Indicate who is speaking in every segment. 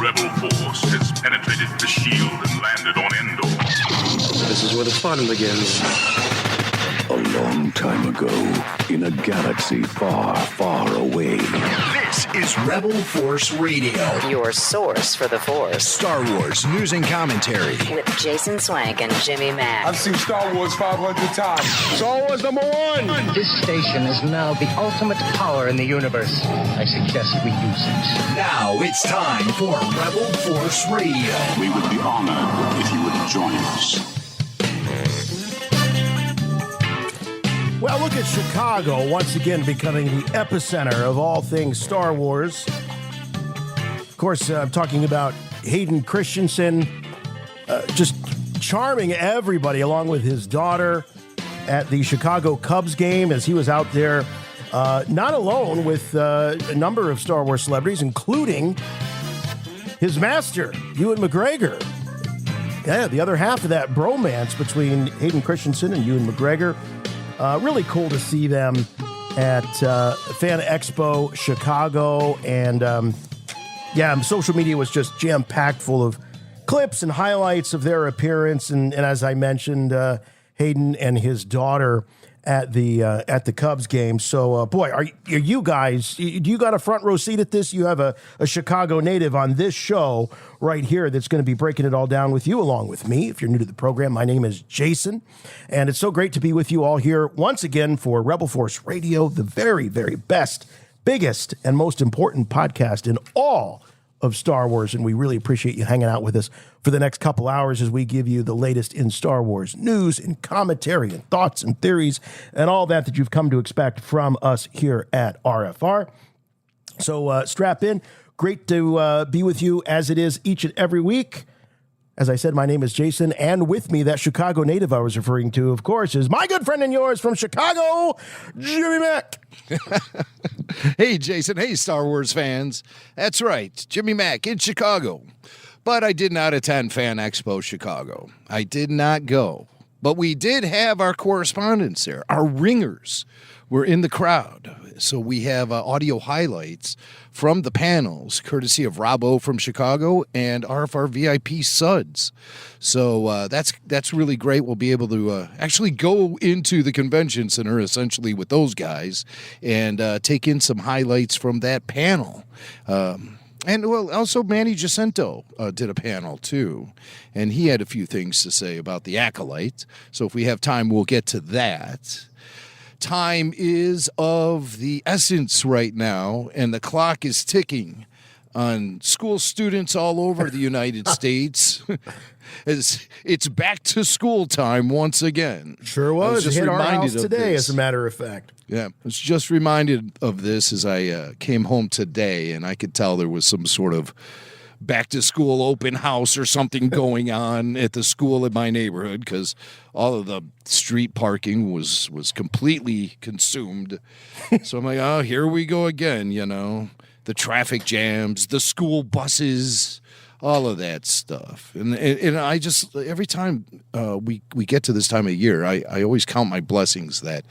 Speaker 1: rebel force has penetrated the shield and landed on Endor.
Speaker 2: This is where the fun begins.
Speaker 3: A long time ago, in a galaxy far, far away.
Speaker 4: This is Rebel Force Radio.
Speaker 5: Your source for the Force.
Speaker 4: Star Wars news and commentary.
Speaker 5: With Jason Swank and Jimmy Mack.
Speaker 6: I've seen Star Wars 500 times. Star Wars #1.
Speaker 7: This station is now the ultimate power in the universe. I suggest we use it.
Speaker 4: Now it's time for Rebel Force Radio.
Speaker 1: We would be honored if you would join us.
Speaker 8: Well, look at Chicago once again becoming the epicenter of all things Star Wars. Of course, I'm talking about Hayden Christensen, just charming everybody along with his daughter at the Chicago Cubs game as he was out there, not alone with a number of Star Wars celebrities, including his master, Ewan McGregor. Yeah, the other half of that bromance between Hayden Christensen and Ewan McGregor. Really cool to see them at Fan Expo Chicago. And, social media was just jam-packed full of clips and highlights of their appearance. And as I mentioned, Hayden and his daughter at the Cubs game. So, boy, are you guys, do you got a front row seat at this? You have a Chicago native on this show right here that's going to be breaking it all down with you along with me. If you're new to the program, my name is Jason, and it's so great to be with you all here once again for Rebel Force Radio, the very, very best, biggest, and most important podcast in all of Star Wars, and we really appreciate you hanging out with us for the next couple hours as we give you the latest in Star Wars news and commentary and thoughts and theories and all that you've come to expect from us here at RFR. So strap in. Great to be with you as it is each and every week. As I said, my name is Jason, and with me, that Chicago native I was referring to, of course, is my good friend and yours from Chicago, Jimmy Mack.
Speaker 9: Hey, Jason. Hey, Star Wars fans. That's right, Jimmy Mack in Chicago. But I did not attend Fan Expo Chicago. I did not go. But we did have our correspondents there. Our ringers were in the crowd. So we have audio highlights from the panels, courtesy of Rob O from Chicago and RFR VIP Suds. So that's really great. We'll be able to actually go into the convention center, essentially, with those guys and take in some highlights from that panel. And, well, also Manny Jacinto did a panel, too, and he had a few things to say about the Acolyte. So if we have time, we'll get to that. Time is of the essence right now, and the clock is ticking on school students all over the United States. It's back to school time once again.
Speaker 8: Sure was.
Speaker 9: Just
Speaker 8: hit our house
Speaker 9: of
Speaker 8: today,
Speaker 9: this.
Speaker 8: as a matter of fact.
Speaker 9: Yeah, I was just reminded of this as I came home today, and I could tell there was some sort of back-to-school open house or something going on at the school in my neighborhood because all of the street parking was completely consumed. So I'm like, oh, here we go again, you know. The traffic jams, the school buses, all of that stuff. And I just, every time we get to this time of year, I always count my blessings that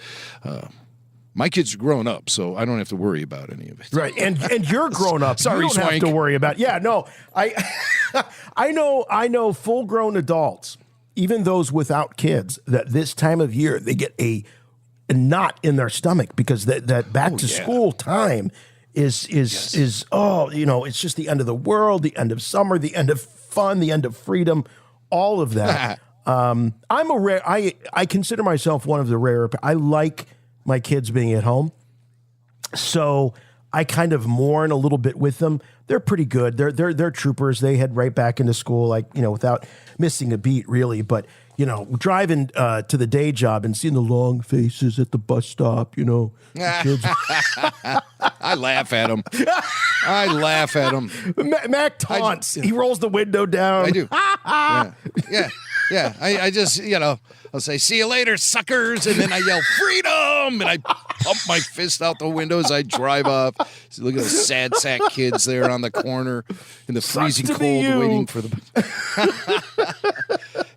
Speaker 9: my kids are grown up, so I don't have to worry about any of it.
Speaker 8: Right, and you're grown up.
Speaker 9: Sorry,
Speaker 8: you don't
Speaker 9: Swank.
Speaker 8: have to worry about. Yeah, no, I know full-grown adults, even those without kids, that this time of year they get a knot in their stomach because that back to school time is it's just the end of the world, the end of summer, the end of fun, the end of freedom, all of that. I consider myself one of the rare. I like my kids being at home, so I kind of mourn a little bit with them. They're pretty good. They're troopers. They head right back into school, without missing a beat, really. But driving to the day job and seeing the long faces at the bus stop, kids.
Speaker 9: I laugh at them.
Speaker 8: Mac taunts. He rolls the window down.
Speaker 9: I do. Yeah. I just, I'll say, see you later, suckers. And then I yell, freedom. And I pump my fist out the window as I drive off. So look at those sad sack kids there on the corner in the freezing cold waiting for the...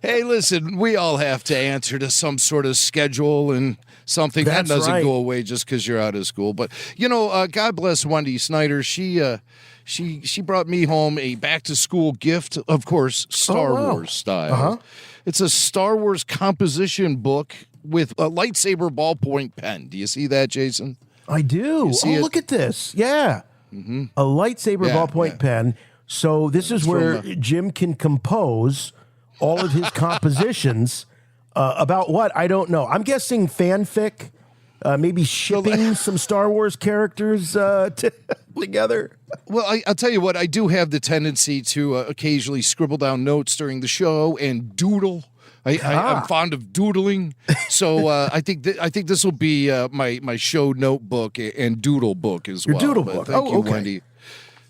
Speaker 9: Hey, listen, we all have to answer to some sort of schedule and something.
Speaker 8: That's
Speaker 9: that doesn't
Speaker 8: right.
Speaker 9: go away just because you're out of school. But, God bless Wendy Snyder. She brought me home a back-to-school gift, of course, Star Wars style.
Speaker 8: Uh-huh.
Speaker 9: It's a Star Wars composition book with a lightsaber ballpoint pen. Do you see that, Jason?
Speaker 8: I do.
Speaker 9: see it?
Speaker 8: Look at this. Yeah. A lightsaber
Speaker 9: Yeah,
Speaker 8: ballpoint
Speaker 9: yeah.
Speaker 8: pen. So this is where Jim can compose all of his compositions about what? I don't know. I'm guessing fanfic, maybe shipping some Star Wars characters together.
Speaker 9: Well, I'll tell you what, I do have the tendency to occasionally scribble down notes during the show and doodle. I'm fond of doodling, so I think this will be my show notebook and doodle book as well.
Speaker 8: Your doodle
Speaker 9: But
Speaker 8: book.
Speaker 9: Thank you,
Speaker 8: Okay.
Speaker 9: Wendy.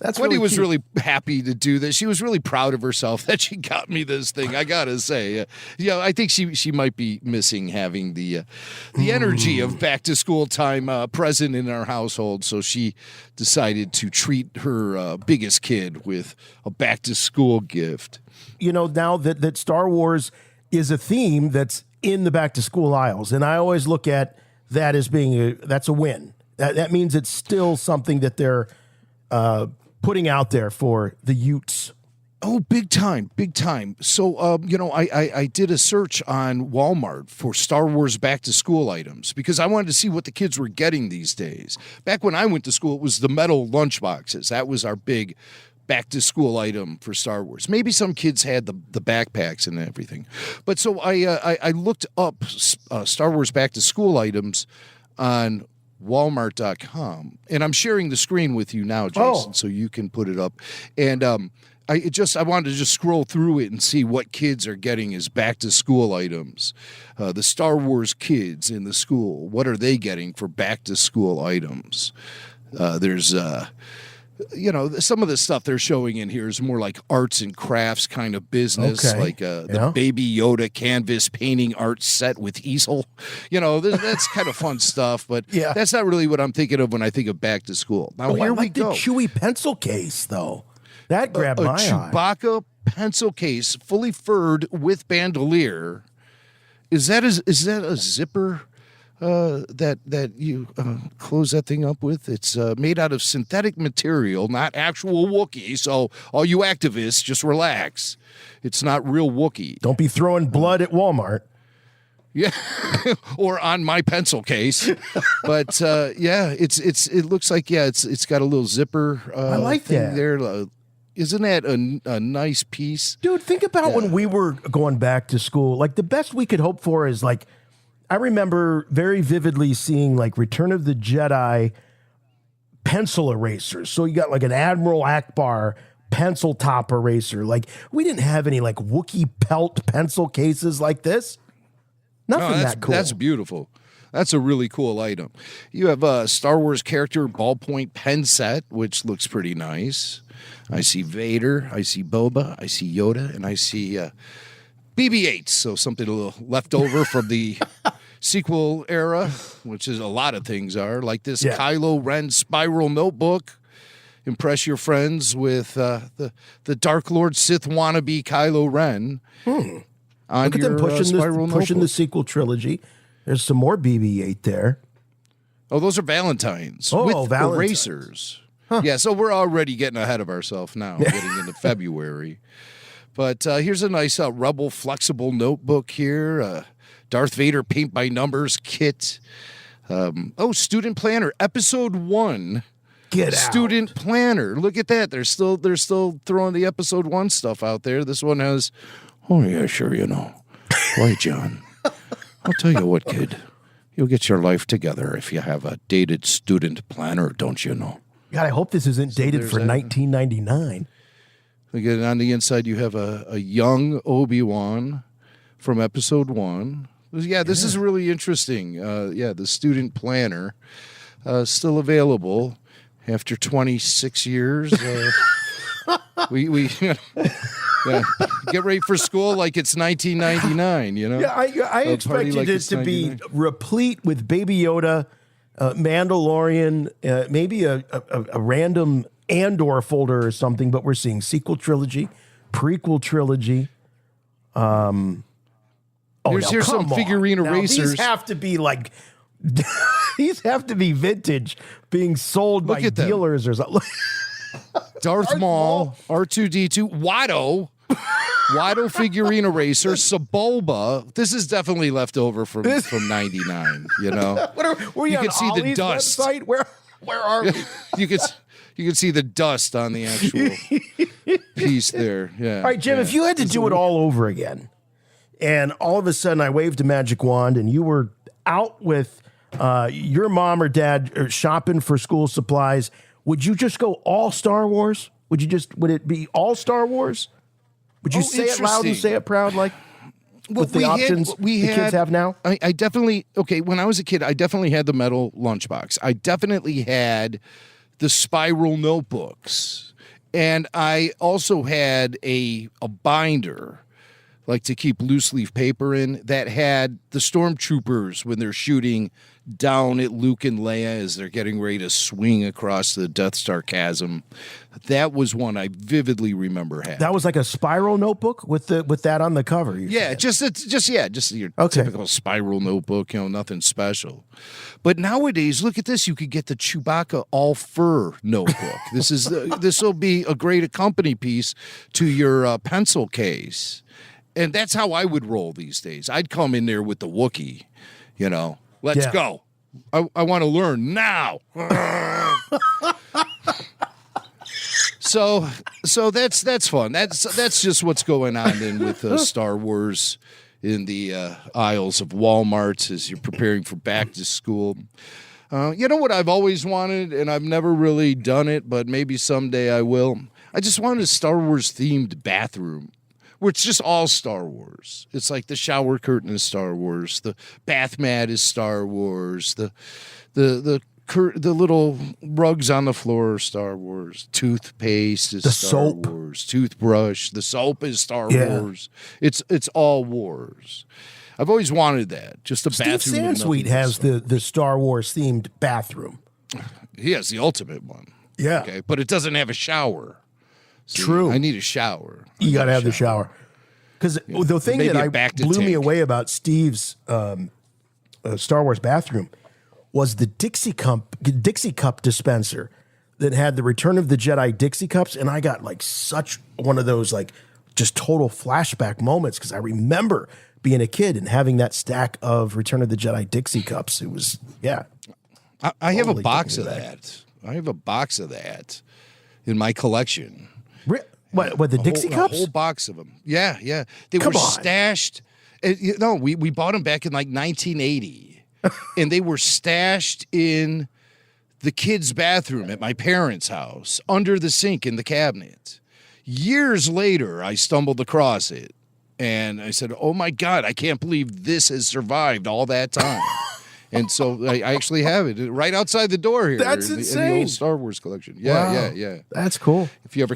Speaker 8: really
Speaker 9: Wendy was
Speaker 8: cute.
Speaker 9: really happy to do this. She was really proud of herself that she got me this thing. I gotta say, I think she might be missing having the energy of back to school time present in our household. So she decided to treat her biggest kid with a back to school gift.
Speaker 8: Now that Star Wars is a theme that's in the back to school aisles, and I always look at that as being that's a win. That means it's still something that they're putting out there for the Utes.
Speaker 9: Oh, big time, big time. So, I did a search on Walmart for Star Wars back to school items because I wanted to see what the kids were getting these days. Back when I went to school, it was the metal lunchboxes. That was our big back to school item for Star Wars. Maybe some kids had the backpacks and everything. But so I looked up Star Wars back to school items on Walmart.com, and I'm sharing the screen with you now, Jason, so you can put it up. And I wanted to just scroll through it and see what kids are getting as back to school items. The Star Wars kids in the school, what are they getting for back to school items? There's some of the stuff they're showing in here is more like arts and crafts kind of business,
Speaker 8: Okay.
Speaker 9: like the Baby Yoda canvas painting art set with easel. That's kind of fun stuff, but
Speaker 8: Yeah.
Speaker 9: that's not really what I'm thinking of when I think of back to school. Now, here
Speaker 8: I
Speaker 9: we
Speaker 8: like
Speaker 9: go.
Speaker 8: the Chewy pencil case, though. That grabbed
Speaker 9: A
Speaker 8: my eye.
Speaker 9: Chewbacca pencil case, fully furred with bandolier. Is that a zipper? That you close that thing up with. It's made out of synthetic material, not actual Wookiee. So all you activists, just relax. It's not real Wookiee.
Speaker 8: Don't be throwing blood at Walmart.
Speaker 9: Yeah, or on my pencil case. But it looks like it's got a little zipper.
Speaker 8: I like
Speaker 9: thing
Speaker 8: that.
Speaker 9: there. Isn't that a nice piece?
Speaker 8: Dude, think about when we were going back to school. Like, the best we could hope for is, like, I remember very vividly seeing, like, Return of the Jedi pencil erasers. So you got, like, an Admiral Akbar pencil top eraser. Like, we didn't have any, like, Wookiee pelt pencil cases like this. Nothing that cool.
Speaker 9: That's beautiful. That's a really cool item. You have a Star Wars character ballpoint pen set, which looks pretty nice. I see Vader, I see Boba, I see Yoda, and I see BB-8. So something a little left over from the sequel era, which is a lot of things are, like this Kylo Ren spiral notebook. Impress your friends with the Dark Lord Sith wannabe Kylo Ren.
Speaker 8: Look at them pushing the sequel trilogy. There's some more BB-8 there.
Speaker 9: Oh, those are Valentines with erasers. Huh. Yeah, so we're already getting ahead of ourselves now, getting into February. But here's a nice Rebel flexible notebook here. Darth Vader paint by numbers kit. Student planner, episode 1.
Speaker 8: Get out.
Speaker 9: Student planner. Look at that. They're still throwing the episode 1 stuff out there. This one has, oh yeah, sure, Why, John? I'll tell you what, kid. You'll get your life together if you have a dated student planner, don't you know?
Speaker 8: God, I hope this isn't dated for 1999.
Speaker 9: Again, on the inside, you have a young Obi-Wan from episode 1. Yeah, this is really interesting. The student planner still available after 26 years. We get ready for school like it's 1999,
Speaker 8: Yeah, I expected
Speaker 9: like
Speaker 8: it to be
Speaker 9: 99.
Speaker 8: replete with Baby Yoda, Mandalorian, maybe a random Andor folder or something, but we're seeing sequel trilogy, prequel trilogy. Oh,
Speaker 9: Here's some
Speaker 8: come on.
Speaker 9: figurine
Speaker 8: Now,
Speaker 9: erasers.
Speaker 8: These have to be like, these have to be vintage, being sold
Speaker 9: Look
Speaker 8: by
Speaker 9: at them.
Speaker 8: dealers or something.
Speaker 9: Darth Maul, R2D2, Watto figurine eraser, Sebulba. This is definitely left over from 99, you know?
Speaker 8: Were you
Speaker 9: can
Speaker 8: on
Speaker 9: see the
Speaker 8: Ollie's
Speaker 9: dust.
Speaker 8: website? Where are we?
Speaker 9: You can see the dust on the actual piece there. Yeah.
Speaker 8: All right, Jim,
Speaker 9: yeah.
Speaker 8: if you had to do it all over again, and all of a sudden I waved a magic wand and you were out with your mom or dad shopping for school supplies, would you just go all Star Wars? Would it be all Star Wars? Would you say it loud and say it proud like with the options the kids have now?
Speaker 9: I definitely, when I was a kid, I definitely had the metal lunchbox. I definitely had the spiral notebooks. And I also had a binder, like to keep loose leaf paper in, that had the stormtroopers when they're shooting down at Luke and Leia as they're getting ready to swing across the Death Star chasm. That was one I vividly remember having.
Speaker 8: That was like a spiral notebook with that on the cover.
Speaker 9: Yeah, just your typical spiral notebook, nothing special. But nowadays, look at this. You could get the Chewbacca all fur notebook. This will be a great accompany piece to your pencil case. And that's how I would roll these days. I'd come in there with the Wookiee, Let's go. I want to learn now. So that's fun. That's just what's going on then with Star Wars in the aisles of Walmart as you're preparing for back to school. You know what I've always wanted, and I've never really done it, but maybe someday I will. I just wanted a Star Wars themed bathroom, where it's just all Star Wars. It's like the shower curtain is Star Wars, the bath mat is Star Wars, the little rugs on the floor are Star Wars, toothpaste is Star Wars, toothbrush, the soap is Star Wars. It's all Wars. I've always wanted that. Just a bathroom.
Speaker 8: Steve Sansweet has the Star Wars themed bathroom.
Speaker 9: He has the ultimate one.
Speaker 8: Yeah.
Speaker 9: Okay, but it doesn't have a shower. See,
Speaker 8: True.
Speaker 9: I need a shower.
Speaker 8: You got to have the shower. Because the thing that blew me away about Steve's Star Wars bathroom was the Dixie Cup dispenser that had the Return of the Jedi Dixie Cups. And I got like such one of those like just total flashback moments because I remember being a kid and having that stack of Return of the Jedi Dixie Cups. It was,
Speaker 9: I have a box of that. I have a box of that in my collection.
Speaker 8: What the Dixie Cups?
Speaker 9: A whole box of them. Yeah. They were stashed. We bought them back in like 1980. And they were stashed in the kids' bathroom at my parents' house, under the sink in the cabinet. Years later, I stumbled across it. And I said, oh, my God, I can't believe this has survived all that time. And so I actually have it right outside the door here.
Speaker 8: That's insane.
Speaker 9: In the old Star Wars collection. Yeah.
Speaker 8: That's cool.
Speaker 9: If you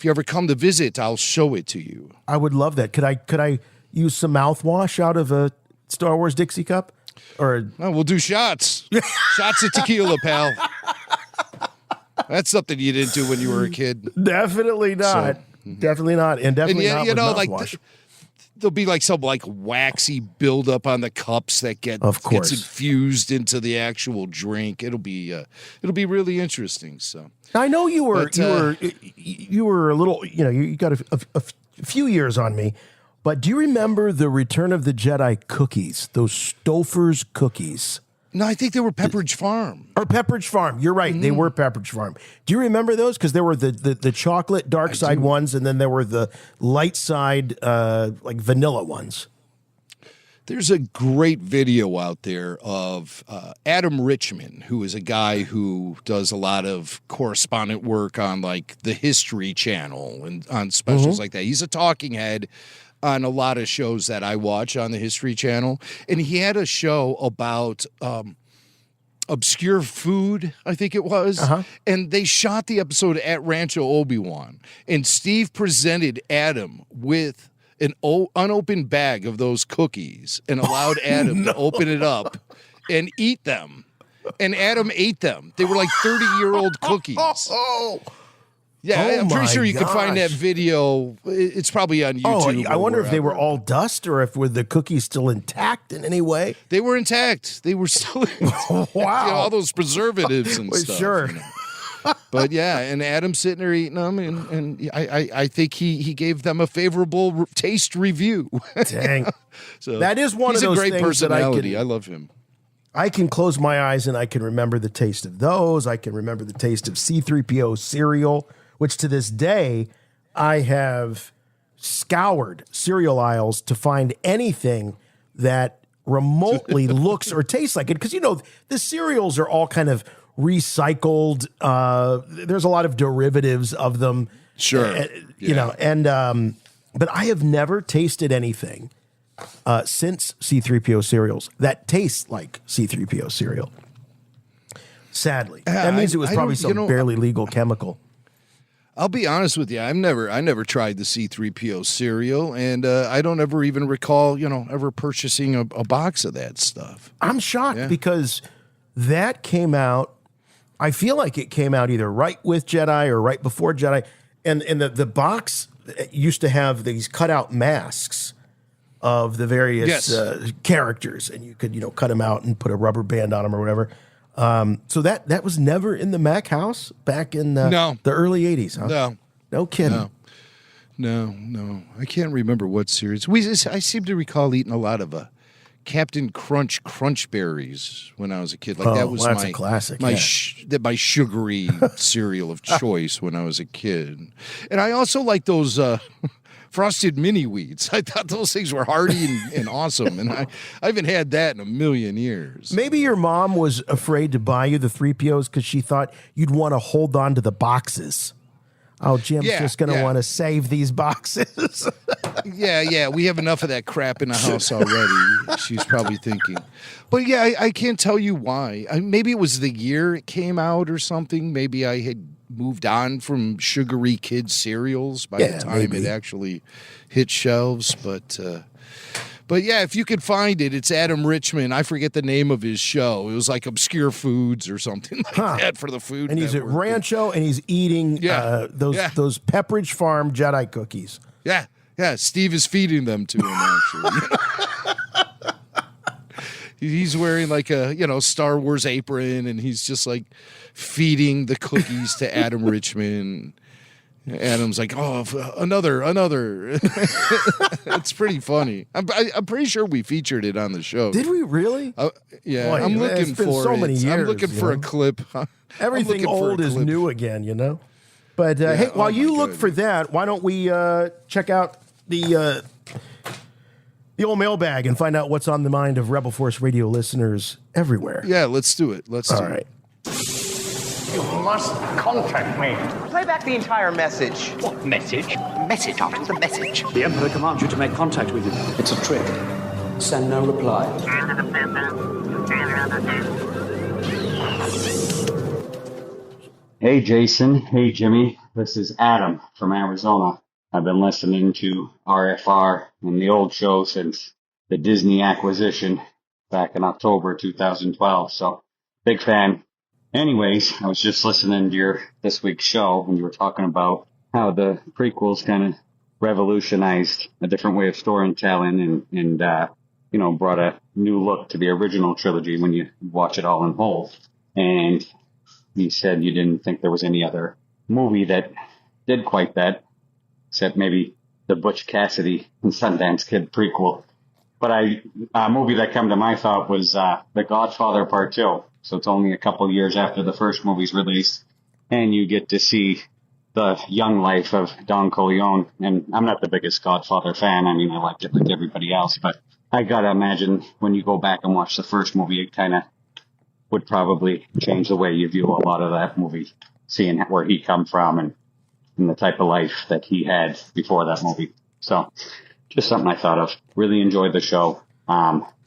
Speaker 9: ever come to visit, I'll show it to you.
Speaker 8: I would love that. Could I use some mouthwash out of a Star Wars Dixie cup? Or
Speaker 9: we'll do shots. Shots of tequila, pal. That's something you didn't do when you were a kid.
Speaker 8: Definitely not. Definitely not. And definitely not with mouthwash.
Speaker 9: There'll be like some like waxy buildup on the cups that gets infused into the actual drink. It'll be really interesting. So
Speaker 8: I know you were a little, you got a few years on me, but do you remember the Return of the Jedi cookies? Those Stouffer's cookies.
Speaker 9: No, I think they were Pepperidge Farm.
Speaker 8: Or Pepperidge Farm. You're right. They were Pepperidge Farm. Do you remember those? Because there were the chocolate dark side ones, and then there were the light side, like vanilla ones.
Speaker 9: There's a great video out there of Adam Richman, who is a guy who does a lot of correspondent work on like the History Channel and on specials like that. He's a talking head on a lot of shows that I watch on the History Channel. And he had a show about obscure food, I think it was. And they shot the episode at Rancho Obi-Wan. And Steve presented Adam with an unopened bag of those cookies and allowed Adam to open it up and eat them. And Adam ate them. They were like 30-year-old cookies. Yeah,
Speaker 8: Oh
Speaker 9: I'm pretty
Speaker 8: my
Speaker 9: sure you can find that
Speaker 8: gosh.
Speaker 9: video. It's probably on YouTube.
Speaker 8: Oh, I
Speaker 9: or
Speaker 8: wonder if they were
Speaker 9: wherever.
Speaker 8: all dust or if were the cookies still intact in any way.
Speaker 9: They were intact. They were still
Speaker 8: Wow.
Speaker 9: all those preservatives and
Speaker 8: Well,
Speaker 9: stuff.
Speaker 8: sure.
Speaker 9: you know. But yeah, and Adam's sitting there eating them, and I think he gave them a favorable taste review.
Speaker 8: Dang.
Speaker 9: So
Speaker 8: That is one of
Speaker 9: he's
Speaker 8: those
Speaker 9: a great
Speaker 8: things that I
Speaker 9: personality.
Speaker 8: can-
Speaker 9: I love him.
Speaker 8: I can close my eyes and I can remember the taste of those. I can remember the taste of C-3PO cereal, which to this day, I have scoured cereal aisles to find anything that remotely looks or tastes like it. Because, you know, the cereals are all kind of recycled. There's a lot of derivatives of them.
Speaker 9: Sure.
Speaker 8: You know, and but I have never tasted anything since C-3PO cereals that tastes like C-3PO cereal. Sadly. That means it was
Speaker 9: I
Speaker 8: probably
Speaker 9: don't-
Speaker 8: some
Speaker 9: you know,
Speaker 8: barely legal chemical.
Speaker 9: I'll be honest with you. I never tried the C-3PO cereal, and I don't ever even recall, ever purchasing a box of that stuff.
Speaker 8: I'm shocked because that came out, I feel like it came out either right with Jedi or right before Jedi. And the box used to have these cutout masks of the various characters, and you could, cut them out and put a rubber band on them or whatever. So that was never in the Mac house back in the early 80s, huh? No kidding.
Speaker 9: No. I can't remember what series. I seem to recall eating a lot of Captain Crunch berries when I was a kid. Like that was
Speaker 8: that's a classic.
Speaker 9: My sugary cereal of choice when I was a kid. And I also like those frosted mini wheats. I thought those things were hearty and awesome. And I haven't had that in a million years.
Speaker 8: Maybe your mom was afraid to buy you the 3POs because she thought you'd want to hold on to the boxes. Oh, Jim's just going to want to save these boxes.
Speaker 9: Yeah. We have enough of that crap in the house already. She's probably thinking. But yeah, I can't tell you why. Maybe it was the year it came out or something. Maybe I had moved on from sugary kid cereals by the time it actually hit shelves. But yeah, if you could find it, it's Adam Richman. I forget the name of his show. It was like Obscure Foods or something like that for the Food
Speaker 8: And he's at
Speaker 9: Network.
Speaker 8: Rancho, and he's eating those Pepperidge Farm Jedi cookies.
Speaker 9: Yeah. Steve is feeding them to him, actually. He's wearing like a, Star Wars apron, and he's just like feeding the cookies to Adam Richman. Adam's like, oh, another. It's pretty funny. I'm pretty sure we featured it on the show.
Speaker 8: Did we really?
Speaker 9: Yeah,
Speaker 8: Boy,
Speaker 9: I'm looking
Speaker 8: it's been
Speaker 9: for
Speaker 8: so
Speaker 9: it.
Speaker 8: many years,
Speaker 9: I'm looking for a clip.
Speaker 8: Everything old is new again, But hey, while you look for that, why don't we check out the old mailbag and find out what's on the mind of Rebel Force Radio listeners everywhere.
Speaker 9: Yeah, let's do it. All
Speaker 8: right.
Speaker 7: You must contact me.
Speaker 10: Play back the entire message.
Speaker 7: What message?
Speaker 10: Message after the message.
Speaker 11: The Emperor commands you to make contact with him. It's a trick. Send no reply.
Speaker 12: Hey, Jason. Hey, Jimmy. This is Adam from Arizona. I've been listening to RFR and the old show since the Disney acquisition back in October 2012. So, big fan. Anyways, I was just listening to this week's show when you were talking about how the prequels kind of revolutionized a different way of storytelling and brought a new look to the original trilogy when you watch it all in whole. And you said you didn't think there was any other movie that did quite that, except maybe the Butch Cassidy and Sundance Kid prequel. But a movie that came to my thought was The Godfather Part 2. So it's only a couple years after the first movie's released, and you get to see the young life of Don Corleone. And I'm not the biggest Godfather fan. I mean, I liked it like everybody else, but I gotta imagine when you go back and watch the first movie, it kind of would probably change the way you view a lot of that movie, seeing where he come from and the type of life that he had before that movie. So just something I thought of. Really enjoyed the show.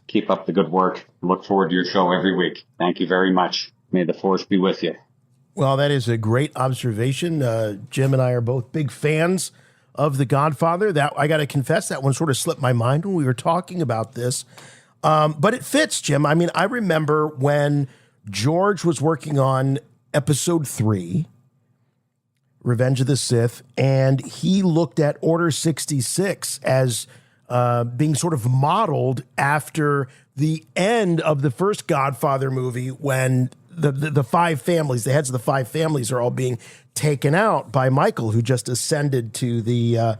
Speaker 12: Keep up the good work. Look forward to your show every week. Thank you very much. May the force be with you.
Speaker 8: Well, that is a great observation. Jim and I are both big fans of The Godfather. That I got to confess, that one sort of slipped my mind when we were talking about this. But it fits, Jim. I mean, I remember when George was working on episode 3, Revenge of the Sith, and he looked at Order 66 as being sort of modeled after the end of the first Godfather movie, when the five families, the heads of the five families, are all being taken out by Michael, who just ascended to the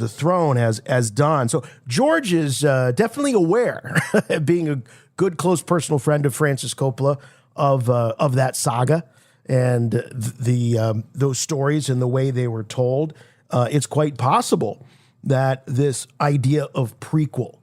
Speaker 8: throne as Don. So George is definitely aware, being a good, close personal friend of Francis Coppola, of that saga and those stories and the way they were told. It's quite possible that this idea of prequel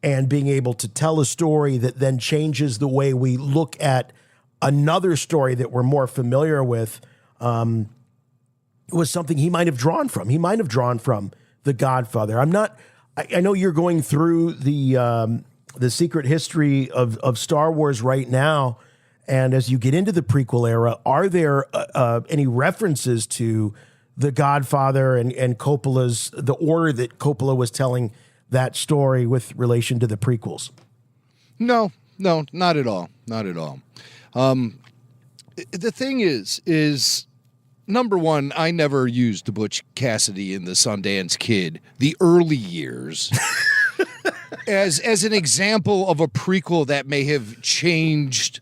Speaker 8: and being able to tell a story that then changes the way we look at another story that we're more familiar with was something he might have drawn from. He might have drawn from The Godfather. I know you're going through the secret history of Star Wars right now, and as you get into the prequel era, are there any references to The Godfather and Coppola's, the order that Coppola was telling that story with relation to the prequels?
Speaker 9: No, not at all. Not at all. The thing is number one, I never used Butch Cassidy in the Sundance Kid, the early years, as an example of a prequel that may have changed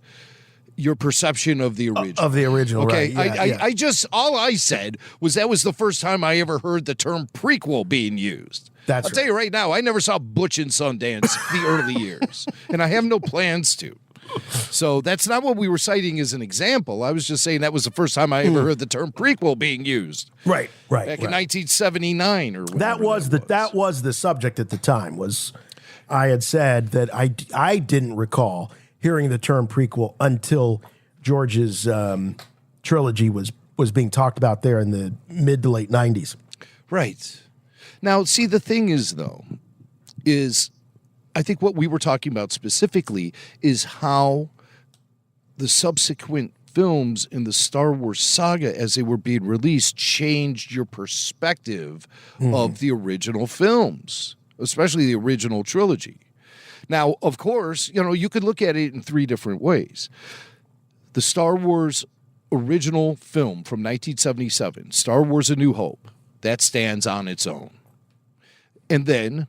Speaker 9: your perception of the original.
Speaker 8: Of the original,
Speaker 9: okay?
Speaker 8: Right. Yeah,
Speaker 9: I just, all I said was that was the first time I ever heard the term prequel being used. I'll tell you right now, I never saw Butch in Sundance the early years, and I have no plans to. So that's not what we were citing as an example. I was just saying that was the first time I ever heard the term prequel being used.
Speaker 8: Right.
Speaker 9: Back in 1979 or whatever.
Speaker 8: That was the subject at the time. Was I had said that I didn't recall hearing the term prequel until George's trilogy was being talked about there in the mid to late 90s.
Speaker 9: Right. Now, see, the thing is, though, is I think what we were talking about specifically is how the subsequent films in the Star Wars saga, as they were being released, changed your perspective of the original films, especially the original trilogy. Now, of course, you could look at it in three different ways. The Star Wars original film from 1977, Star Wars A New Hope, that stands on its own. And then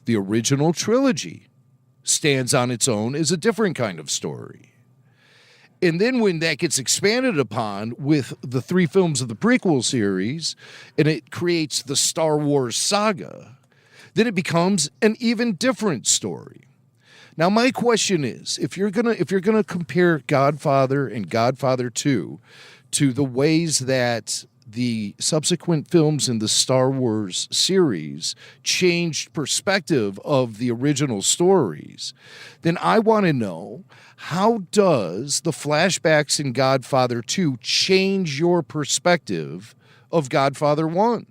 Speaker 9: the original trilogy stands on its own as a different kind of story. And then when that gets expanded upon with the three films of the prequel series, and it creates the Star Wars saga, then it becomes an even different story. Now, my question is, if you're gonna compare Godfather and Godfather 2 to the ways that the subsequent films in the Star Wars series changed perspective of the original stories, then I want to know, how does the flashbacks in Godfather 2 change your perspective of Godfather 1?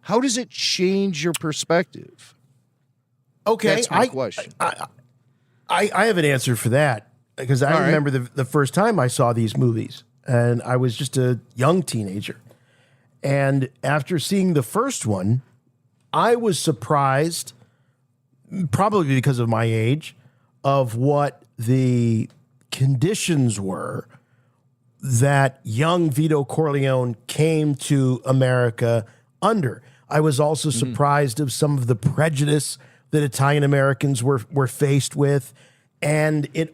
Speaker 9: How does it change your perspective?
Speaker 8: Okay,
Speaker 9: that's my question.
Speaker 8: I have an answer for that, because I remember the first time I saw these movies, and I was just a young teenager. And after seeing the first one, I was surprised, probably because of my age, of what the conditions were that young Vito Corleone came to America under. I was also surprised of some of the prejudice that Italian Americans were faced with, and and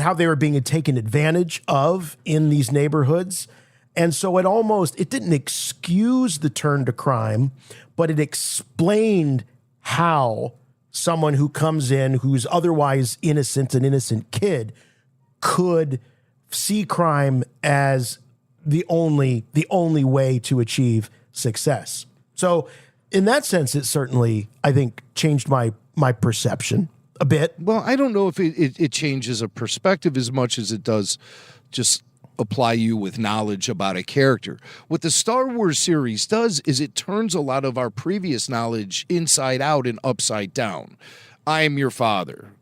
Speaker 8: how they were being taken advantage of in these neighborhoods. And so it didn't excuse the turn to crime, but it explained how someone who comes in, who's otherwise innocent, an innocent kid, could see crime as the only way to achieve success. So in that sense, it certainly, I think, changed my perception a bit.
Speaker 9: Well, I don't know if it changes a perspective as much as it does just apply you with knowledge about a character. What the Star Wars series does is it turns a lot of our previous knowledge inside out and upside down. I am your father.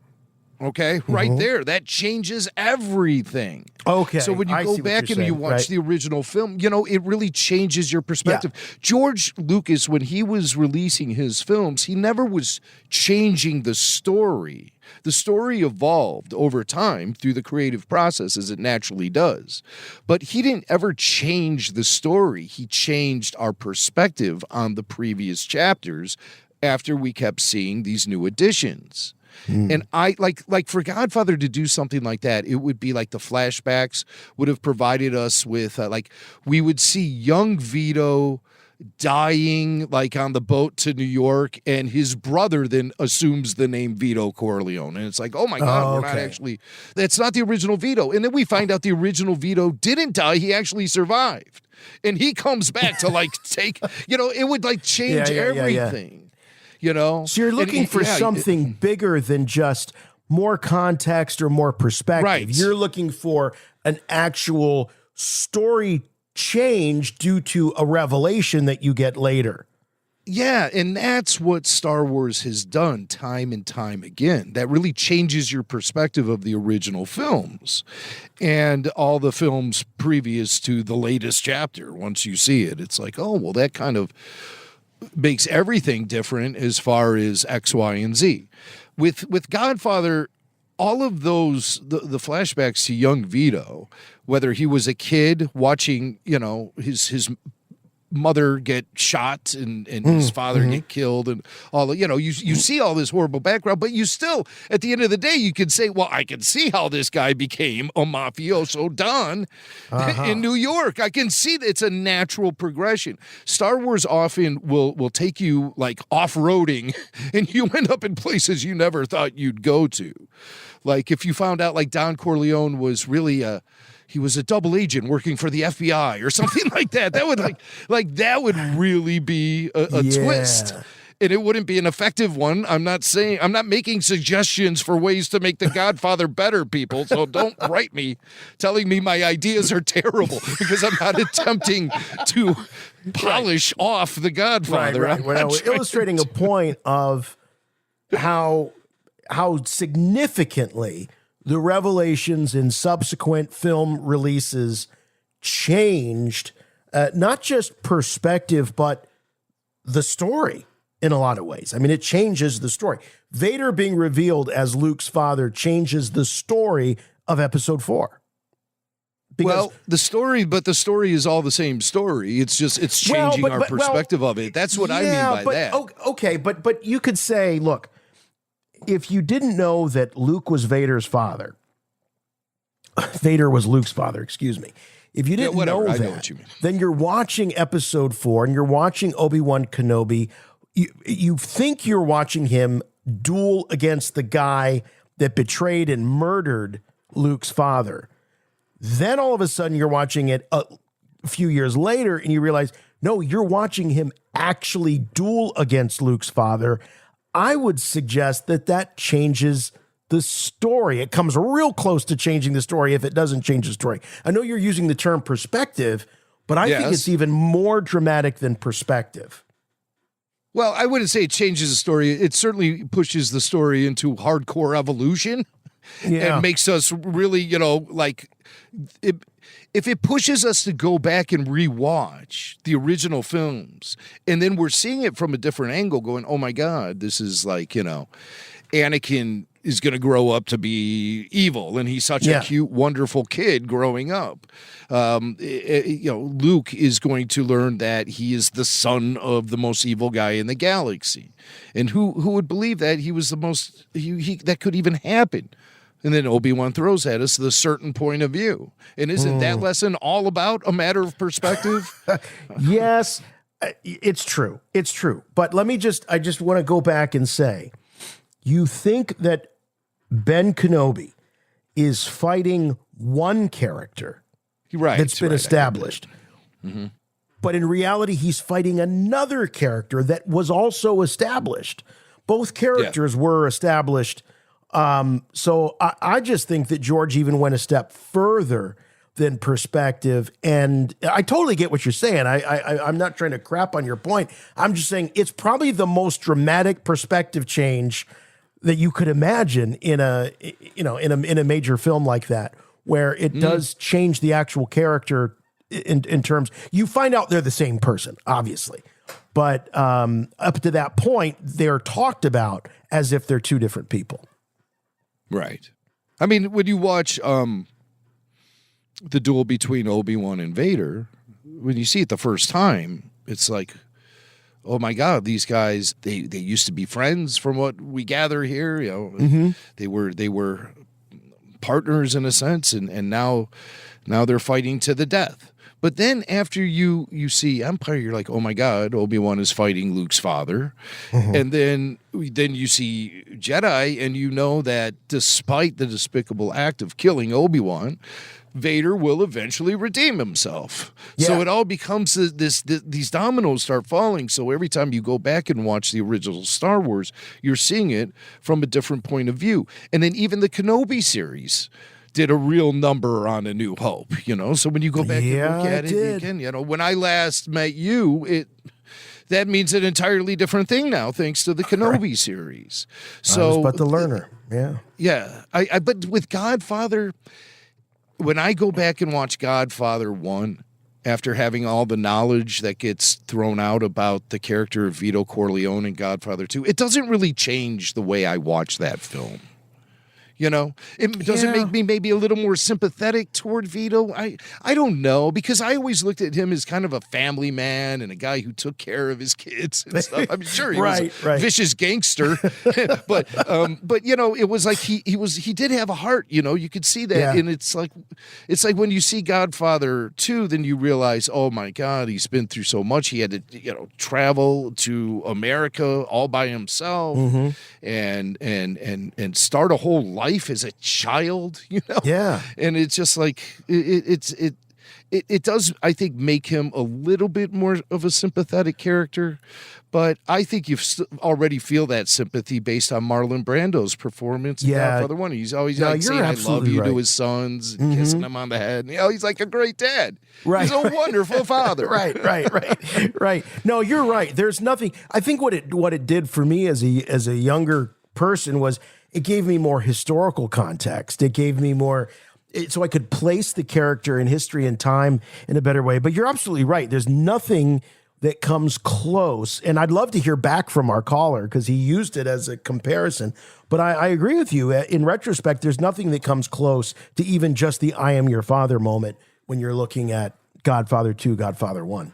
Speaker 9: Okay, right there. That changes everything.
Speaker 8: Okay.
Speaker 9: So when you go back and you watch the original film, it really changes your perspective. Yeah. George Lucas, when he was releasing his films, he never was changing the story. The story evolved over time through the creative process as it naturally does. But he didn't ever change the story. He changed our perspective on the previous chapters after we kept seeing these new additions. And I like for Godfather to do something like that, it would be like the flashbacks would have provided us with we would see young Vito dying like on the boat to New York, and his brother then assumes the name Vito Corleone, and it's like, oh my God, we're not actually, that's not the original Vito. And then we find out the original Vito didn't die, he actually survived, and he comes back to take, it would change everything. So
Speaker 8: you're looking for something bigger than just more context or more perspective.
Speaker 9: Right.
Speaker 8: You're looking for an actual story change due to a revelation that you get later.
Speaker 9: Yeah, and that's what Star Wars has done time and time again. That really changes your perspective of the original films and all the films previous to the latest chapter. Once you see it, it's like, oh, well, that kind of makes everything different as far as X, Y, and Z. With Godfather, all of those, the flashbacks to young Vito, whether he was a kid watching, his mother get shot and his father get killed and all, you see all this horrible background, but you still, at the end of the day, you can say, well, I can see how this guy became a mafioso Don in New York. I can see that it's a natural progression. Star Wars often will take you off-roading and you end up in places you never thought you'd go to. Like if you found out Don Corleone was really he was a double agent working for the FBI or something like that. That would that would really be a twist. And it wouldn't be an effective one. I'm not making suggestions for ways to make The Godfather better, people. So don't write me telling me my ideas are terrible because I'm not attempting to polish off The Godfather.
Speaker 8: Right. We're illustrating a point of how significantly the revelations in subsequent film releases changed not just perspective, but the story in a lot of ways. I mean, it changes the story. Vader being revealed as Luke's father changes the story of Episode 4.
Speaker 9: The story is all the same story. It's just it's changing our perspective of it. That's what I mean by that.
Speaker 8: Okay, but you could say, look, if you didn't know that Luke was Vader's father, Vader was Luke's father, excuse me. If you didn't know that, know what you mean. Then you're watching Episode 4 and you're watching Obi-Wan Kenobi. You think you're watching him duel against the guy that betrayed and murdered Luke's father. Then all of a sudden you're watching it a few years later and you realize, no, you're watching him actually duel against Luke's father. I would suggest that changes the story. It comes real close to changing the story if it doesn't change the story. I know you're using the term perspective, but I think it's even more dramatic than perspective.
Speaker 9: Well, I wouldn't say it changes the story. It certainly pushes the story into hardcore evolution and makes us really, if it pushes us to go back and rewatch the original films, and then we're seeing it from a different angle going, oh my God, this is Anakin is going to grow up to be evil, and he's such a cute, wonderful kid growing up. Luke is going to learn that he is the son of the most evil guy in the galaxy, and who would believe that he was the most that could even happen? And then Obi-Wan throws at us the certain point of view, and isn't that lesson all about a matter of perspective?
Speaker 8: Yes, it's true. It's true. But I just want to go back and say, you think that Ben Kenobi is fighting one character that's been established. But in reality, he's fighting another character that was also established. Both characters were established. So I just think that George even went a step further than perspective. And I totally get what you're saying. I'm not trying to crap on your point. I'm just saying it's probably the most dramatic perspective change that you could imagine in a major film like that, where it does change the actual character in terms. You find out they're the same person, obviously, but up to that point, they're talked about as if they're two different people.
Speaker 9: Right. I mean, when you watch the duel between Obi-Wan and Vader, when you see it the first time, it's like, oh my God, these guys, they used to be friends from what we gather here. You know, they were partners in a sense, and now they're fighting to the death. But then after you see Empire, you're like, oh my God, Obi-Wan is fighting Luke's father. And then you see Jedi, and you know that despite the despicable act of killing Obi-Wan, Vader will eventually redeem himself. Yeah. So it all becomes these dominoes start falling. So every time you go back and watch the original Star Wars, you're seeing it from a different point of view. And then even the Kenobi series did a real number on A New Hope, you know? So when you go back and look at it again, you know, when I last met you, that means an entirely different thing now, thanks to the Kenobi series. So,
Speaker 8: but the learner,
Speaker 9: yeah. But with Godfather, when I go back and watch Godfather 1, after having all the knowledge that gets thrown out about the character of Vito Corleone in Godfather 2, it doesn't really change the way I watch that film. You know, it doesn't make me maybe a little more sympathetic toward Vito. I don't know, because I always looked at him as kind of a family man and a guy who took care of his kids and stuff. I'm sure he was a vicious gangster, but you know, it was like he did have a heart. You know, you could see that, and it's like when you see Godfather 2, then you realize, oh my God, he's been through so much. He had to travel to America all by himself and start a whole life as a child, you know? Yeah. And it's just like, it does, I think, make him a little bit more of a sympathetic character, but I think you already feel that sympathy based on Marlon Brando's performance in Godfather 1. He's always saying, I love you to his sons, and kissing them on the head. And, you know, he's like a great dad. Right. He's a wonderful father.
Speaker 8: Right. No, you're right. There's nothing, I think what it did for me as a younger person was it gave me more historical context. It gave me more, so I could place the character in history and time in a better way. But you're absolutely right. There's nothing that comes close. And I'd love to hear back from our caller because he used it as a comparison. But I agree with you. In retrospect, there's nothing that comes close to even just the I am your father moment when you're looking at Godfather 2, Godfather 1.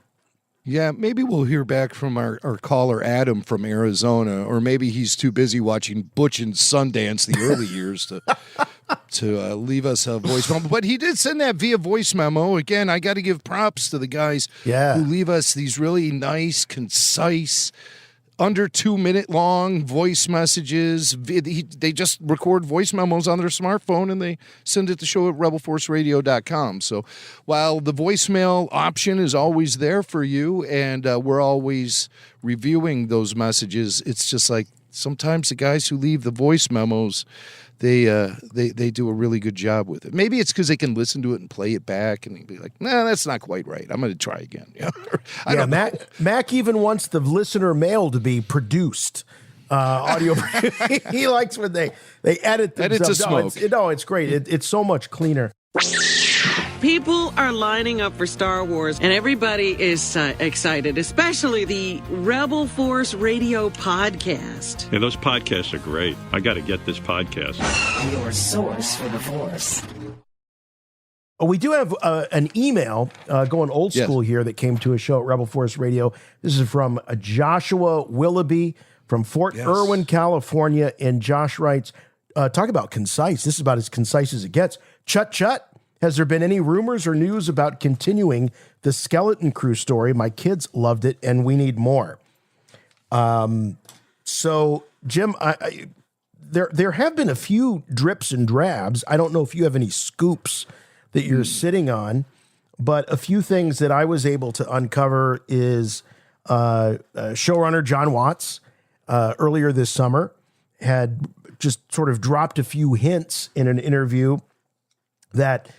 Speaker 9: Yeah, maybe we'll hear back from our caller Adam from Arizona, or maybe he's too busy watching Butch and Sundance the early years to leave us a voice memo. But he did send that via voice memo. Again, I got to give props to the guys who leave us these really nice, concise, under 2 minute long voice messages. They just record voice memos on their smartphone and they send it to show at rebelforceradio.com. So while the voicemail option is always there for you and we're always reviewing those messages, it's just like sometimes the guys who leave the voice memos, they do a really good job with it. Maybe it's because they can listen to it and play it back and be like, nah, that's not quite right. I'm going to try again. I don't know.
Speaker 8: Mac even wants the listener mail to be produced. Audio. He likes when they edit themselves. It's great. It's so much cleaner.
Speaker 13: People are lining up for Star Wars, and everybody is excited, especially the Rebel Force Radio podcast.
Speaker 14: Yeah, those podcasts are great. I got to get this podcast.
Speaker 5: Your source for the Force.
Speaker 8: We do have an email going old school here that came to a show at Rebel Force Radio. This is from Joshua Willoughby from Fort Irwin, California. And Josh writes, talk about concise. This is about as concise as it gets. Chut. Has there been any rumors or news about continuing the Skeleton Crew story? My kids loved it, and we need more. So, Jim, there have been a few drips and drabs. I don't know if you have any scoops that you're sitting on, but a few things that I was able to uncover is showrunner John Watts earlier this summer had just sort of dropped a few hints in an interview that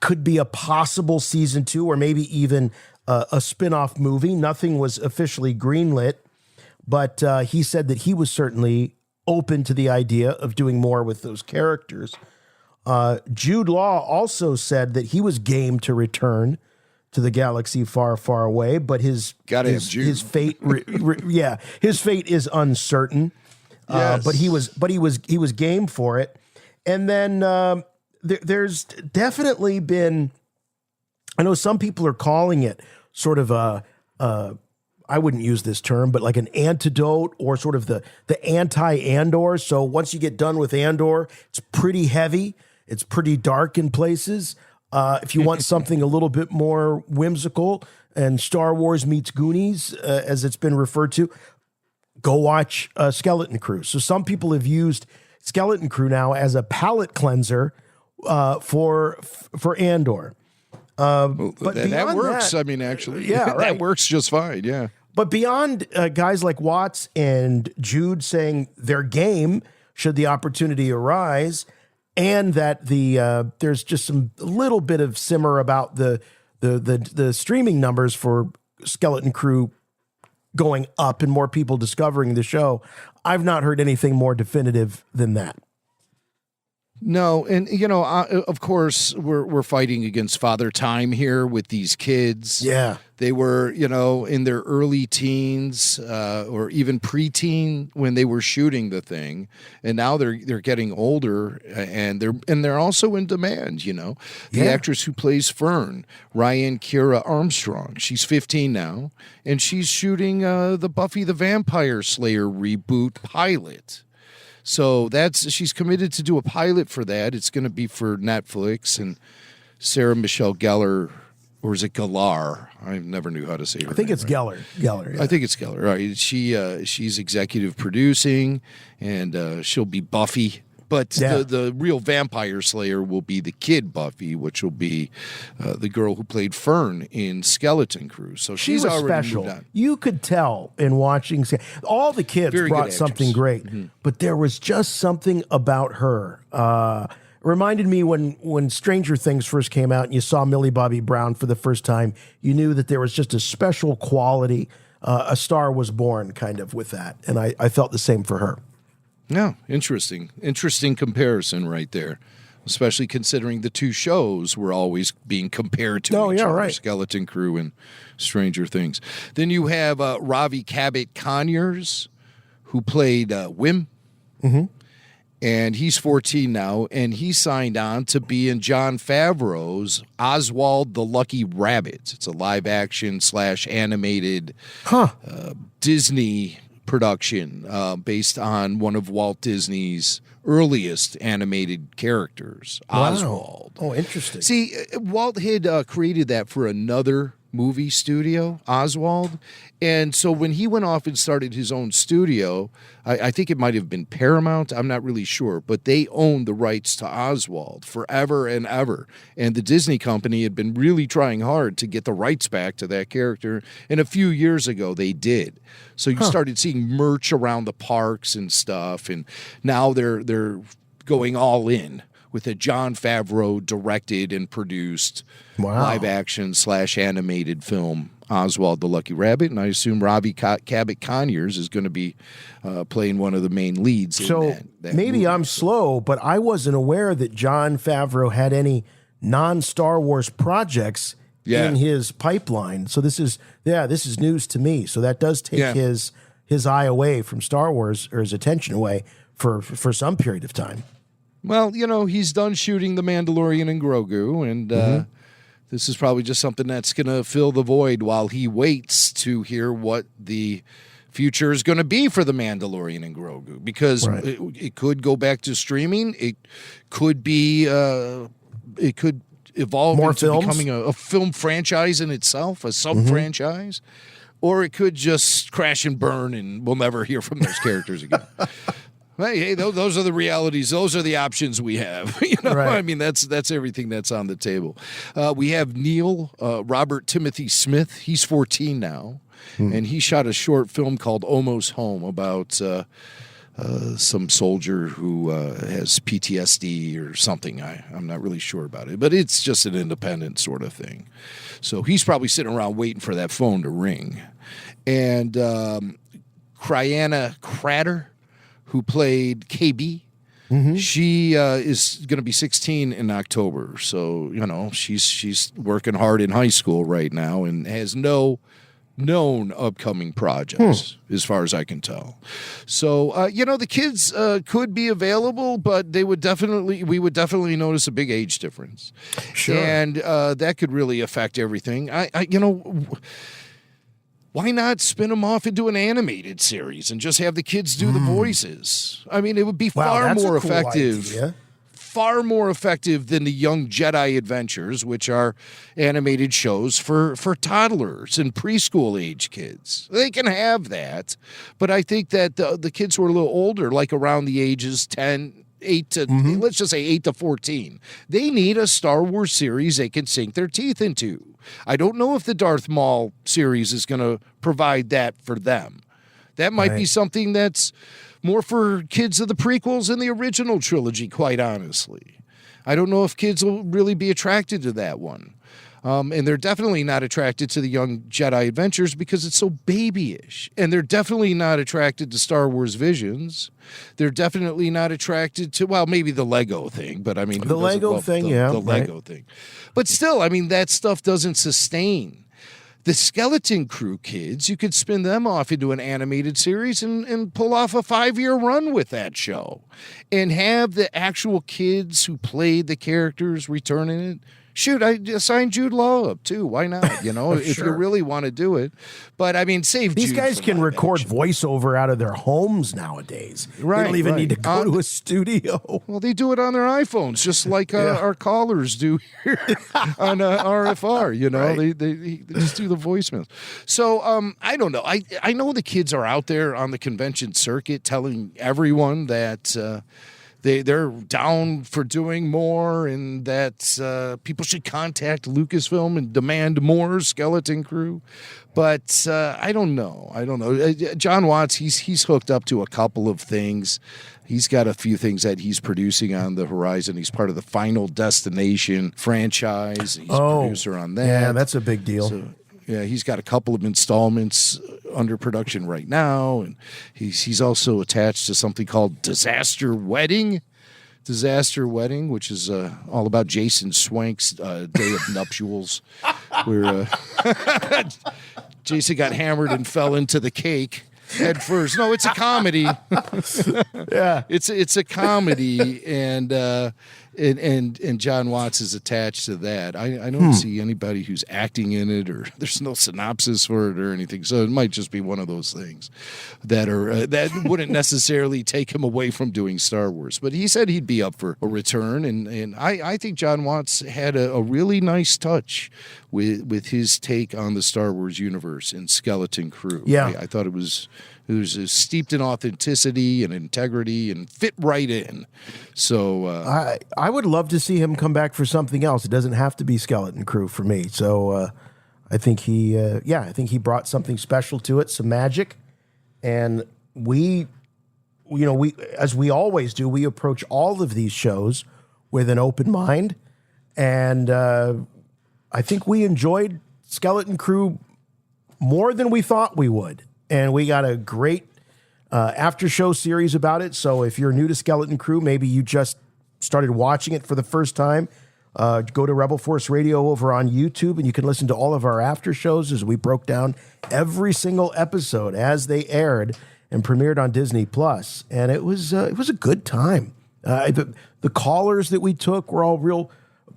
Speaker 8: could be a possible season 2 or maybe even a spin-off movie. Nothing was officially greenlit, but he said that he was certainly open to the idea of doing more with those characters. Jude Law also said that he was game to return to the galaxy far, far away, but his fate, his fate is uncertain.
Speaker 9: Yes.
Speaker 8: But he was game for it. And then there's definitely been, I know some people are calling it sort of I wouldn't use this term, but like an antidote or sort of the anti-Andor. So once you get done with Andor, it's pretty heavy. It's pretty dark in places. If you want something a little bit more whimsical and Star Wars meets Goonies, as it's been referred to, go watch Skeleton Crew. So some people have used Skeleton Crew now as a palate cleanser for Andor. But
Speaker 9: that works.
Speaker 8: That,
Speaker 9: I mean, actually,
Speaker 8: yeah, right.
Speaker 9: That works just fine. Yeah.
Speaker 8: But beyond guys like Watts and Jude saying their game should the opportunity arise, and that there's just a little bit of simmer about the streaming numbers for Skeleton Crew going up and more people discovering the show. I've not heard anything more definitive than that.
Speaker 9: No, and of course, we're fighting against Father Time here with these kids.
Speaker 8: Yeah,
Speaker 9: they were, in their early teens or even preteen when they were shooting the thing, and now they're getting older, and they're also in demand. The actress who plays Fern, Ryan Kira Armstrong, she's 15 now, and she's shooting the Buffy the Vampire Slayer reboot pilot. So she's committed to do a pilot for that. It's going to be for Netflix, and Sarah Michelle Gellar, or is it Gellar? I never knew how to say her name.
Speaker 8: I think it's Gellar. Gellar. Yeah.
Speaker 9: I think it's Gellar. Right. She's executive producing, and she'll be Buffy. But the real Vampire Slayer will be the kid Buffy, which will be the girl who played Fern in Skeleton Crew. So she's already
Speaker 8: special.
Speaker 9: moved on.
Speaker 8: You could tell in watching. All the kids brought something great, but there was just something about her. It reminded me when Stranger Things first came out and you saw Millie Bobby Brown for the first time, you knew that there was just a special quality. A star was born kind of with that. And I felt the same for her.
Speaker 9: Yeah, interesting comparison right there, especially considering the two shows were always being compared to each other, right. Skeleton Crew and Stranger Things. Then you have Ravi Cabot-Conyers, who played Wim, and he's 14 now, and he signed on to be in Jon Favreau's Oswald the Lucky Rabbit. It's a live-action / animated Disney production based on one of Walt Disney's earliest animated characters, Oswald.
Speaker 8: Oh, interesting.
Speaker 9: See, Walt had created that for another movie studio, Oswald. And so when he went off and started his own studio, I think it might have been Paramount, I'm not really sure, but they owned the rights to Oswald forever and ever. And the Disney company had been really trying hard to get the rights back to that character. And a few years ago, they did. So you started seeing merch around the parks and stuff. And now they're going all in with a Jon Favreau directed and produced live action / animated film, Oswald the Lucky Rabbit. And I assume Ravi Cabot-Conyers is going to be playing one of the main leads in that
Speaker 8: maybe
Speaker 9: movie.
Speaker 8: I'm slow, but I wasn't aware that Jon Favreau had any non-Star Wars projects in his pipeline. So this is news to me. So that does take his eye away from Star Wars, or his attention away for some period of time.
Speaker 9: Well, he's done shooting The Mandalorian and Grogu, and this is probably just something that's going to fill the void while he waits to hear what the future is going to be for The Mandalorian and Grogu, because it could go back to streaming. It could be, it could evolve into becoming a film franchise in itself, a sub-franchise, or it could just crash and burn and we'll never hear from those characters again. Hey, those are the realities. Those are the options we have. I mean, that's everything that's on the table. We have Neil Robert Timothy Smith. He's 14 now, and he shot a short film called Almost Home about some soldier who has PTSD or something. I'm not really sure about it, but it's just an independent sort of thing. So he's probably sitting around waiting for that phone to ring. And Kryanna Crater, who played KB. She is going to be 16 in October, so she's working hard in high school right now and has no known upcoming projects as far as I can tell. So the kids could be available, but we would definitely notice a big age difference.
Speaker 8: Sure,
Speaker 9: and that could really affect everything. Why not spin them off into an animated series and just have the kids do the voices? I mean, it would be far more effective. Far more effective than the Young Jedi Adventures, which are animated shows for toddlers and preschool age kids. They can have that, but I think that the kids who are a little older, like around the ages 8 to 14, they need a Star Wars series they can sink their teeth into. I don't know if the Darth Maul series is going to provide that for them. That might be something that's more for kids of the prequels and the original trilogy, quite honestly. I don't know if kids will really be attracted to that one. And they're definitely not attracted to the Young Jedi Adventures because it's so babyish. And they're definitely not attracted to Star Wars Visions. They're definitely not attracted to, well, maybe the Lego thing, but I mean,
Speaker 8: the Lego thing,
Speaker 9: the Lego thing. But still, I mean, that stuff doesn't sustain. The Skeleton Crew kids, you could spin them off into an animated series and pull off a 5-year run with that show and have the actual kids who played the characters return in it. Shoot, I signed Jude Law up too. Why not? If you really want to do it. But I mean, save
Speaker 8: these
Speaker 9: Jude
Speaker 8: guys can record voiceover out of their homes nowadays.
Speaker 9: Right,
Speaker 8: they don't even need to go to a studio.
Speaker 9: Well, they do it on their iPhones, just like our callers do here on RFR. They just do the voicemails. So I don't know. I know the kids are out there on the convention circuit telling everyone that. They're down for doing more, and that people should contact Lucasfilm and demand more Skeleton Crew. But I don't know. John Watts, he's hooked up to a couple of things. He's got a few things that he's producing on the horizon. He's part of the Final Destination franchise. He's a producer on that.
Speaker 8: Yeah, that's a big deal.
Speaker 9: So, yeah, he's got a couple of installments under production right now, and he's also attached to something called Disaster Wedding, which is all about Jason Swank's day of nuptials, where Jason got hammered and fell into the cake head first. No, it's a comedy.
Speaker 8: Yeah,
Speaker 9: it's a comedy, and John Watts is attached to that. I don't see anybody who's acting in it, or there's no synopsis for it or anything. So it might just be one of those things that wouldn't necessarily take him away from doing Star Wars. But he said he'd be up for a return, and I think John Watts had a really nice touch with his take on the Star Wars universe in Skeleton Crew.
Speaker 8: Yeah,
Speaker 9: I thought it was steeped in authenticity and integrity and fit right in. So
Speaker 8: I would love to see him come back for something else. It doesn't have to be Skeleton Crew for me. So I think he brought something special to it, some magic, and we as we always do, we approach all of these shows with an open mind, and I think we enjoyed Skeleton Crew more than we thought we would. And we got a great after-show series about it. So if you're new to Skeleton Crew, maybe you just started watching it for the first time, go to Rebel Force Radio over on YouTube, and you can listen to all of our after-shows as we broke down every single episode as they aired and premiered on Disney+. And it was a good time. The callers that we took were all real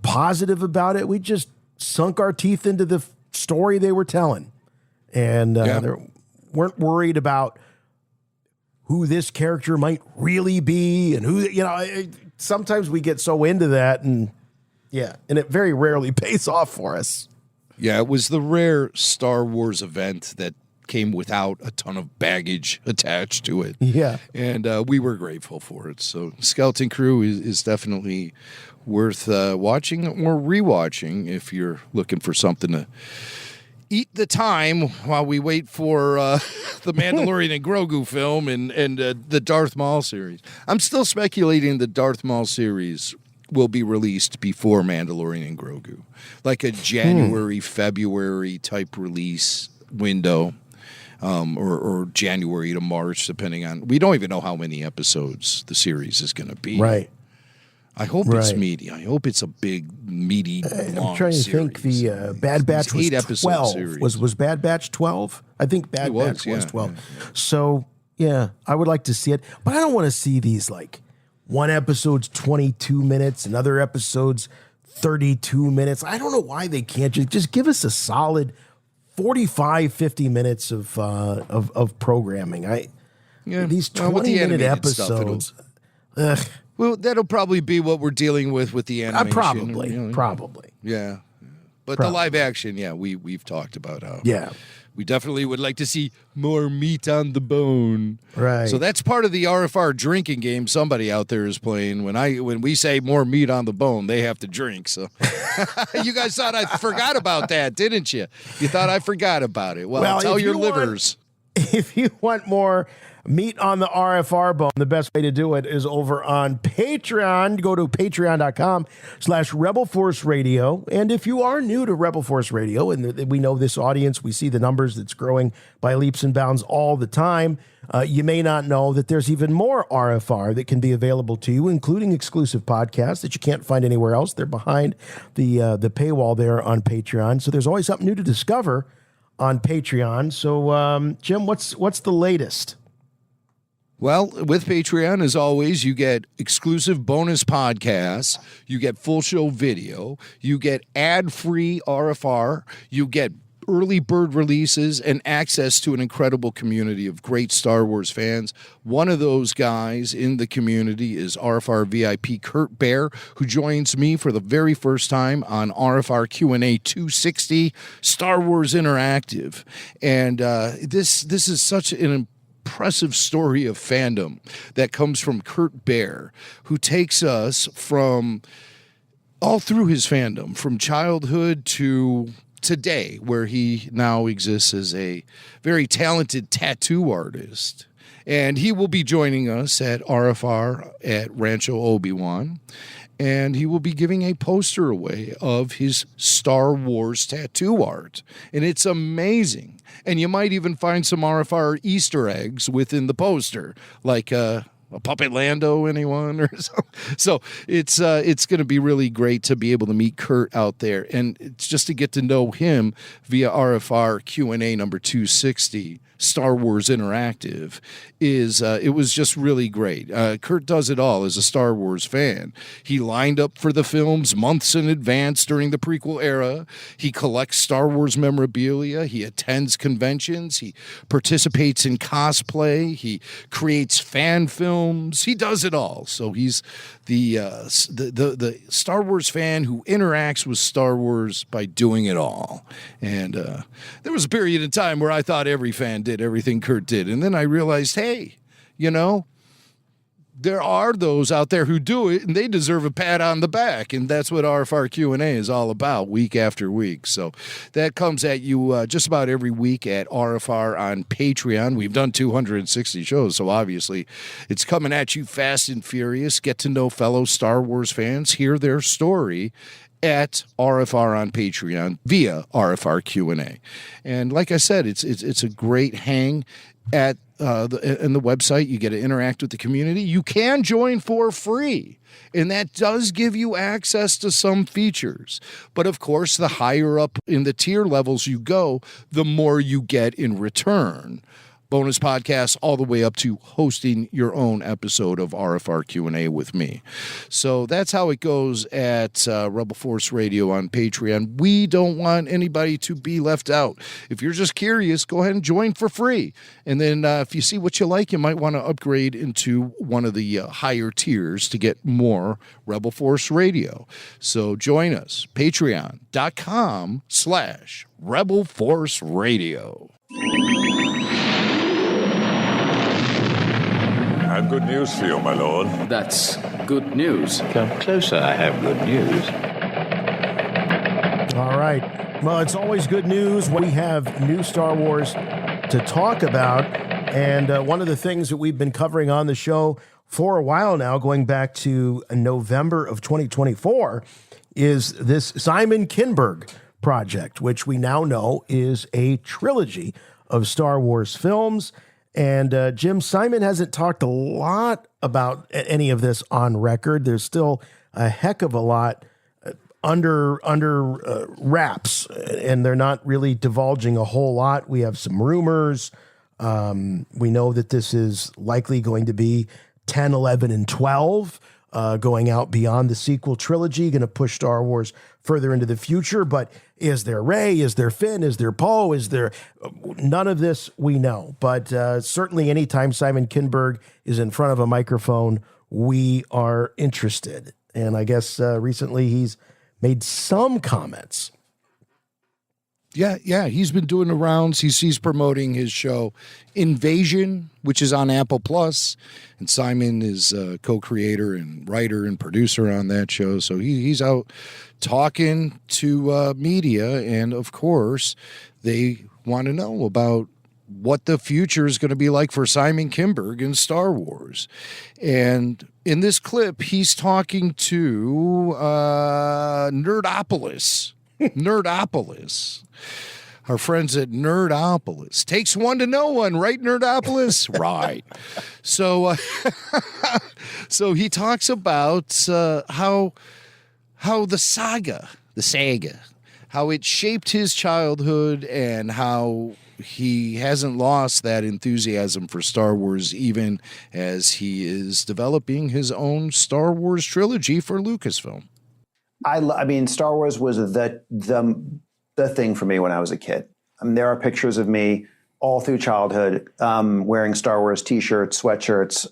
Speaker 8: positive about it. We just sunk our teeth into the story they were telling. And they weren't worried about who this character might really be and who, sometimes we get so into that, and it very rarely pays off for us.
Speaker 9: Yeah, it was the rare Star Wars event that came without a ton of baggage attached to it.
Speaker 8: Yeah.
Speaker 9: And we were grateful for it. So Skeleton Crew is definitely worth watching or rewatching if you're looking for something to eat the time while we wait for the Mandalorian and Grogu film and the Darth Maul series. I'm still speculating the Darth Maul series will be released before Mandalorian and Grogu, like a January, February type release window. or January to March, depending on. We don't even know how many episodes the series is going to be.
Speaker 8: Right.
Speaker 9: I hope it's meaty. I hope it's a big, meaty, long
Speaker 8: I'm trying to
Speaker 9: series.
Speaker 8: think. The Bad Batch was 12.
Speaker 9: Series.
Speaker 8: Was Bad Batch 12? I think Bad Batch was 12. Yeah. So, yeah, I would like to see it. But I don't want to see these, like, one episode's 22 minutes, another episode's 32 minutes. I don't know why they can't just give us a solid 45, 50 minutes of programming. These 20-minute episodes.
Speaker 9: Well, that'll probably be what we're dealing with the animation.
Speaker 8: Probably.
Speaker 9: Yeah. But the live action, we've talked about how.
Speaker 8: Yeah.
Speaker 9: We definitely would like to see more meat on the bone.
Speaker 8: Right.
Speaker 9: So that's part of the RFR drinking game somebody out there is playing. When we say more meat on the bone, they have to drink. So you guys thought I forgot about that, didn't you? You thought I forgot about it. Well tell your livers.
Speaker 8: If you want more meat on the RFR bone, the best way to do it is over on Patreon. Go to patreon.com/Rebel Force Radio. And if you are new to Rebel Force Radio, and we know this audience, we see the numbers that's growing by leaps and bounds all the time, you may not know that there's even more RFR that can be available to you, including exclusive podcasts that you can't find anywhere else. They're behind the paywall there on Patreon. So there's always something new to discover on Patreon. So, Jim, what's the latest?
Speaker 9: Well, with Patreon, as always, you get exclusive bonus podcasts, you get full show video, you get ad-free RFR, you get early bird releases, and access to an incredible community of great Star Wars fans. One of those guys in the community is RFR VIP Kurt Bear, who joins me for the very first time on RFR Q&A 260, Star Wars Interactive. And this is such an impressive story of fandom that comes from Kurt Bear, who takes us from all through his fandom, from childhood to today, where he now exists as a very talented tattoo artist. And he will be joining us at RFR at Rancho Obi-Wan. And he will be giving a poster away of his Star Wars tattoo art. And it's amazing. And you might even find some RFR Easter eggs within the poster, like a Puppet Lando, anyone or something. So it's going to be really great to be able to meet Kurt out there. And it's just to get to know him via RFR Q&A number 260. Star Wars Interactive it was just really great. Kurt does it all as a Star Wars fan. He lined up for the films months in advance during the prequel era. He collects Star Wars memorabilia. He attends conventions. He participates in cosplay. He creates fan films. He does it all. So he's the Star Wars fan who interacts with Star Wars by doing it all. And there was a period of time where I thought every fan did everything Kurt did. And then I realized, hey, there are those out there who do it, and they deserve a pat on the back. And that's what RFR Q&A is all about, week after week. So that comes at you just about every week at RFR on Patreon. We've done 260 shows, so obviously it's coming at you fast and furious. Get to know fellow Star Wars fans, hear their story at RFR on Patreon via RFR Q&A. And like I said, it's a great hang at in the website. You get to interact with the community. You can join for free, and that does give you access to some features. But of course, the higher up in the tier levels you go, the more you get in return. Bonus podcasts all the way up to hosting your own episode of RFR Q&A with me. So that's how it goes at Rebel Force Radio on Patreon. We don't want anybody to be left out. If you're just curious, go ahead and join for free. And then if you see what you like, you might want to upgrade into one of the higher tiers to get more Rebel Force Radio. So join us, patreon.com/Rebel Force Radio.
Speaker 1: I have good news for you, my lord.
Speaker 11: That's good news.
Speaker 12: Come closer, I have good news.
Speaker 8: All right. Well, it's always good news when we have new Star Wars to talk about. And one of the things that we've been covering on the show for a while now, going back to November of 2024, is this Simon Kinberg project, which we now know is a trilogy of Star Wars films. And Jim, Simon hasn't talked a lot about any of this on record. There's still a heck of a lot under wraps, and they're not really divulging a whole lot. We have some rumors. We know that this is likely going to be 10, 11, and 12, going out beyond the sequel trilogy, going to push Star Wars further into the future. But is there Rey? Is there Finn? Is there Poe? Is there none of this? We know. But certainly anytime Simon Kinberg is in front of a microphone, we are interested. And I guess recently he's made some comments.
Speaker 9: Yeah, he's been doing the rounds. He's promoting his show Invasion, which is on Apple Plus, and Simon is co-creator and writer and producer on that show. So he's out talking to media, and of course, they want to know about what the future is going to be like for Simon Kinberg in Star Wars. And in this clip, he's talking to Nerdopolis. Nerdopolis. Our friends at Nerdopolis. Takes one to know one, right, Nerdopolis? Right. So so he talks about how the saga, how it shaped his childhood and how he hasn't lost that enthusiasm for Star Wars even as he is developing his own Star Wars trilogy for Lucasfilm.
Speaker 15: I mean, Star Wars was the thing for me when I was a kid. I mean, there are pictures of me all through childhood wearing Star Wars T-shirts, sweatshirts.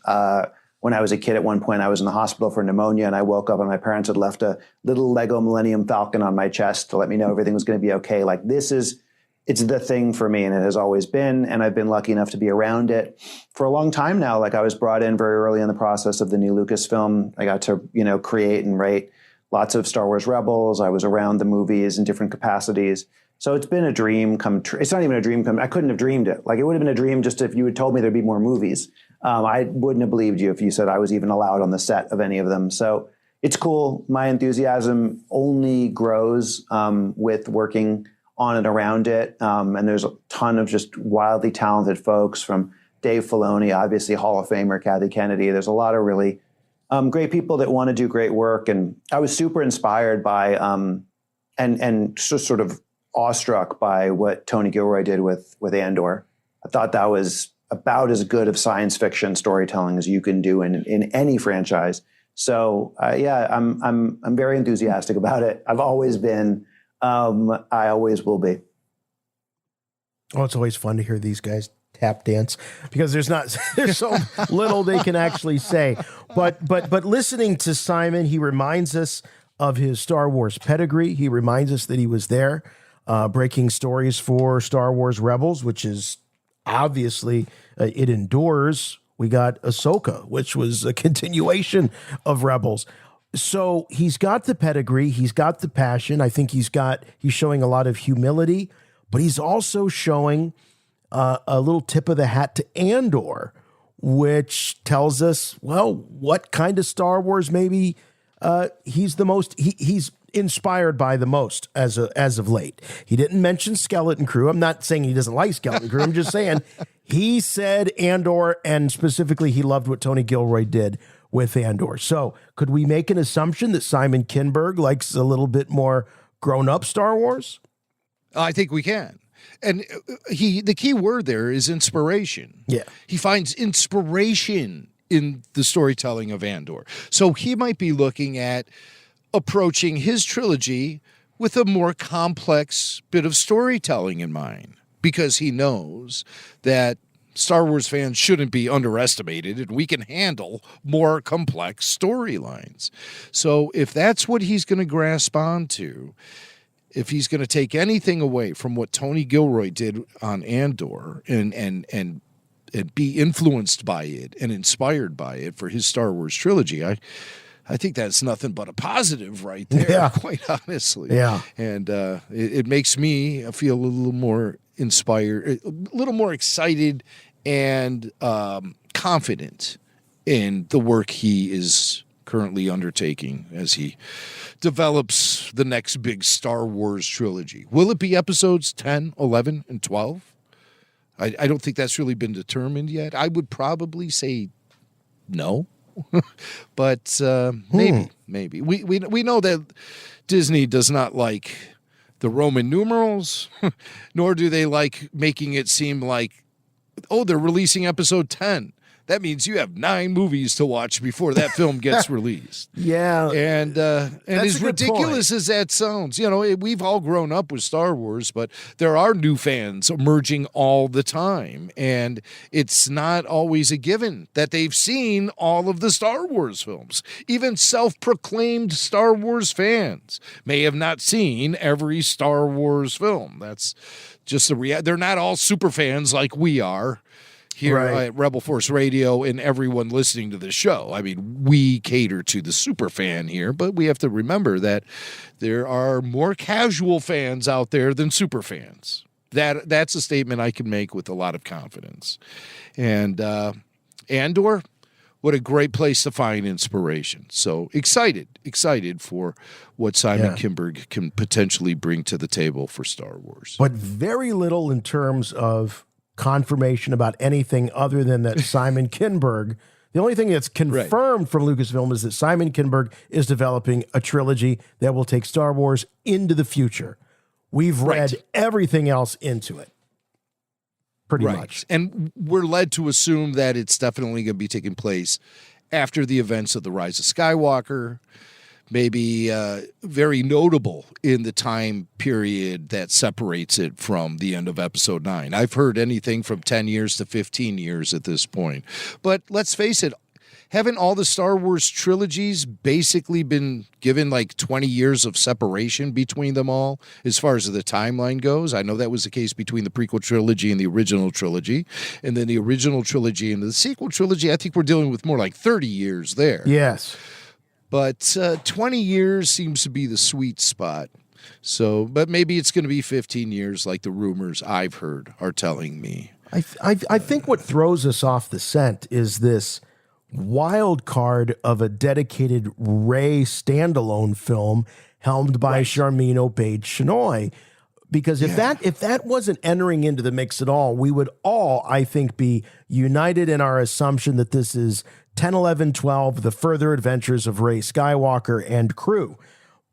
Speaker 15: When I was a kid, at one point, I was in the hospital for pneumonia, and I woke up and my parents had left a little Lego Millennium Falcon on my chest to let me know everything was going to be okay. Like, it's the thing for me, and it has always been, and I've been lucky enough to be around it for a long time now. Like, I was brought in very early in the process of the new Lucasfilm. I got to, create and write lots of Star Wars Rebels. I was around the movies in different capacities. So it's been a dream come true. It's not even a dream come. I couldn't have dreamed it. Like, it would have been a dream just if you had told me there'd be more movies. I wouldn't have believed you if you said I was even allowed on the set of any of them. So it's cool. My enthusiasm only grows with working on and around it. And there's a ton of just wildly talented folks, from Dave Filoni, obviously Hall of Famer, Kathy Kennedy. There's a lot of really great people that want to do great work. And I was super inspired by and just sort of awestruck by what Tony Gilroy did with Andor. I thought that was about as good of science fiction storytelling as you can do in any franchise. So I'm very enthusiastic about it. I've always been. I always will be.
Speaker 8: Oh, it's always fun to hear these guys tap dance because there's so little they can actually say. But listening to Simon, he reminds us of his Star Wars pedigree. He reminds us that he was there breaking stories for Star Wars Rebels, which is obviously it endures. We got Ahsoka, which was a continuation of Rebels. So he's got the pedigree, he's got the passion. I think he's showing a lot of humility, but he's also showing a little tip of the hat to Andor, which tells us, well, what kind of Star Wars maybe he's inspired by the most as of late. He didn't mention Skeleton Crew. I'm not saying he doesn't like Skeleton Crew. I'm just saying he said Andor, and specifically he loved what Tony Gilroy did with Andor. So could we make an assumption that Simon Kinberg likes a little bit more grown-up Star Wars?
Speaker 9: I think we can. And the key word there is inspiration.
Speaker 8: Yeah.
Speaker 9: He finds inspiration in the storytelling of Andor. So he might be looking at approaching his trilogy with a more complex bit of storytelling in mind, because he knows that Star Wars fans shouldn't be underestimated, and we can handle more complex storylines. So if that's what he's going to grasp onto, if he's going to take anything away from what Tony Gilroy did on Andor and be influenced by it and inspired by it for his Star Wars trilogy, I think that's nothing but a positive right there, quite honestly.
Speaker 8: Yeah.
Speaker 9: And it makes me feel a little more inspired, a little more excited and confident in the work he is currently undertaking as he develops the next big Star Wars trilogy. Will it be episodes 10, 11, and 12? I don't think that's really been determined yet. I would probably say no, but maybe. We know that Disney does not like the Roman numerals, nor do they like making it seem like, oh, they're releasing episode 10. That means you have 9 movies to watch before that film gets released.
Speaker 8: Yeah.
Speaker 9: And as ridiculous as that sounds, we've all grown up with Star Wars, but there are new fans emerging all the time. And it's not always a given that they've seen all of the Star Wars films. Even self-proclaimed Star Wars fans may have not seen every Star Wars film. That's just the reality. They're not all super fans like we are here at Rebel Force Radio and everyone listening to the show. I mean, we cater to the super fan here, but we have to remember that there are more casual fans out there than super fans. That's a statement I can make with a lot of confidence. And Andor, what a great place to find inspiration. So excited for what Simon Kinberg can potentially bring to the table for Star Wars.
Speaker 8: But very little in terms of confirmation about anything other than that Simon Kinberg, the only thing that's confirmed from Lucasfilm is that Simon Kinberg is developing a trilogy that will take Star Wars into the future. We've read everything else into it. Pretty much.
Speaker 9: And we're led to assume that it's definitely going to be taking place after the events of The Rise of Skywalker, maybe very notable in the time period that separates it from the end of Episode 9. I've heard anything from 10 years to 15 years at this point. But let's face it, haven't all the Star Wars trilogies basically been given like 20 years of separation between them all as far as the timeline goes? I know that was the case between the prequel trilogy and the original trilogy. And then the original trilogy and the sequel trilogy, I think we're dealing with more like 30 years there.
Speaker 8: Yes.
Speaker 9: But 20 years seems to be the sweet spot. So, but maybe it's going to be 15 years like the rumors I've heard are telling me.
Speaker 8: I think what throws us off the scent is this wild card of a dedicated Rey standalone film helmed by Sharmeen Obaid-Chinoy. Because if that wasn't entering into the mix at all, we would all, I think, be united in our assumption that this is 10, 11, 12, The Further Adventures of Rey Skywalker and crew.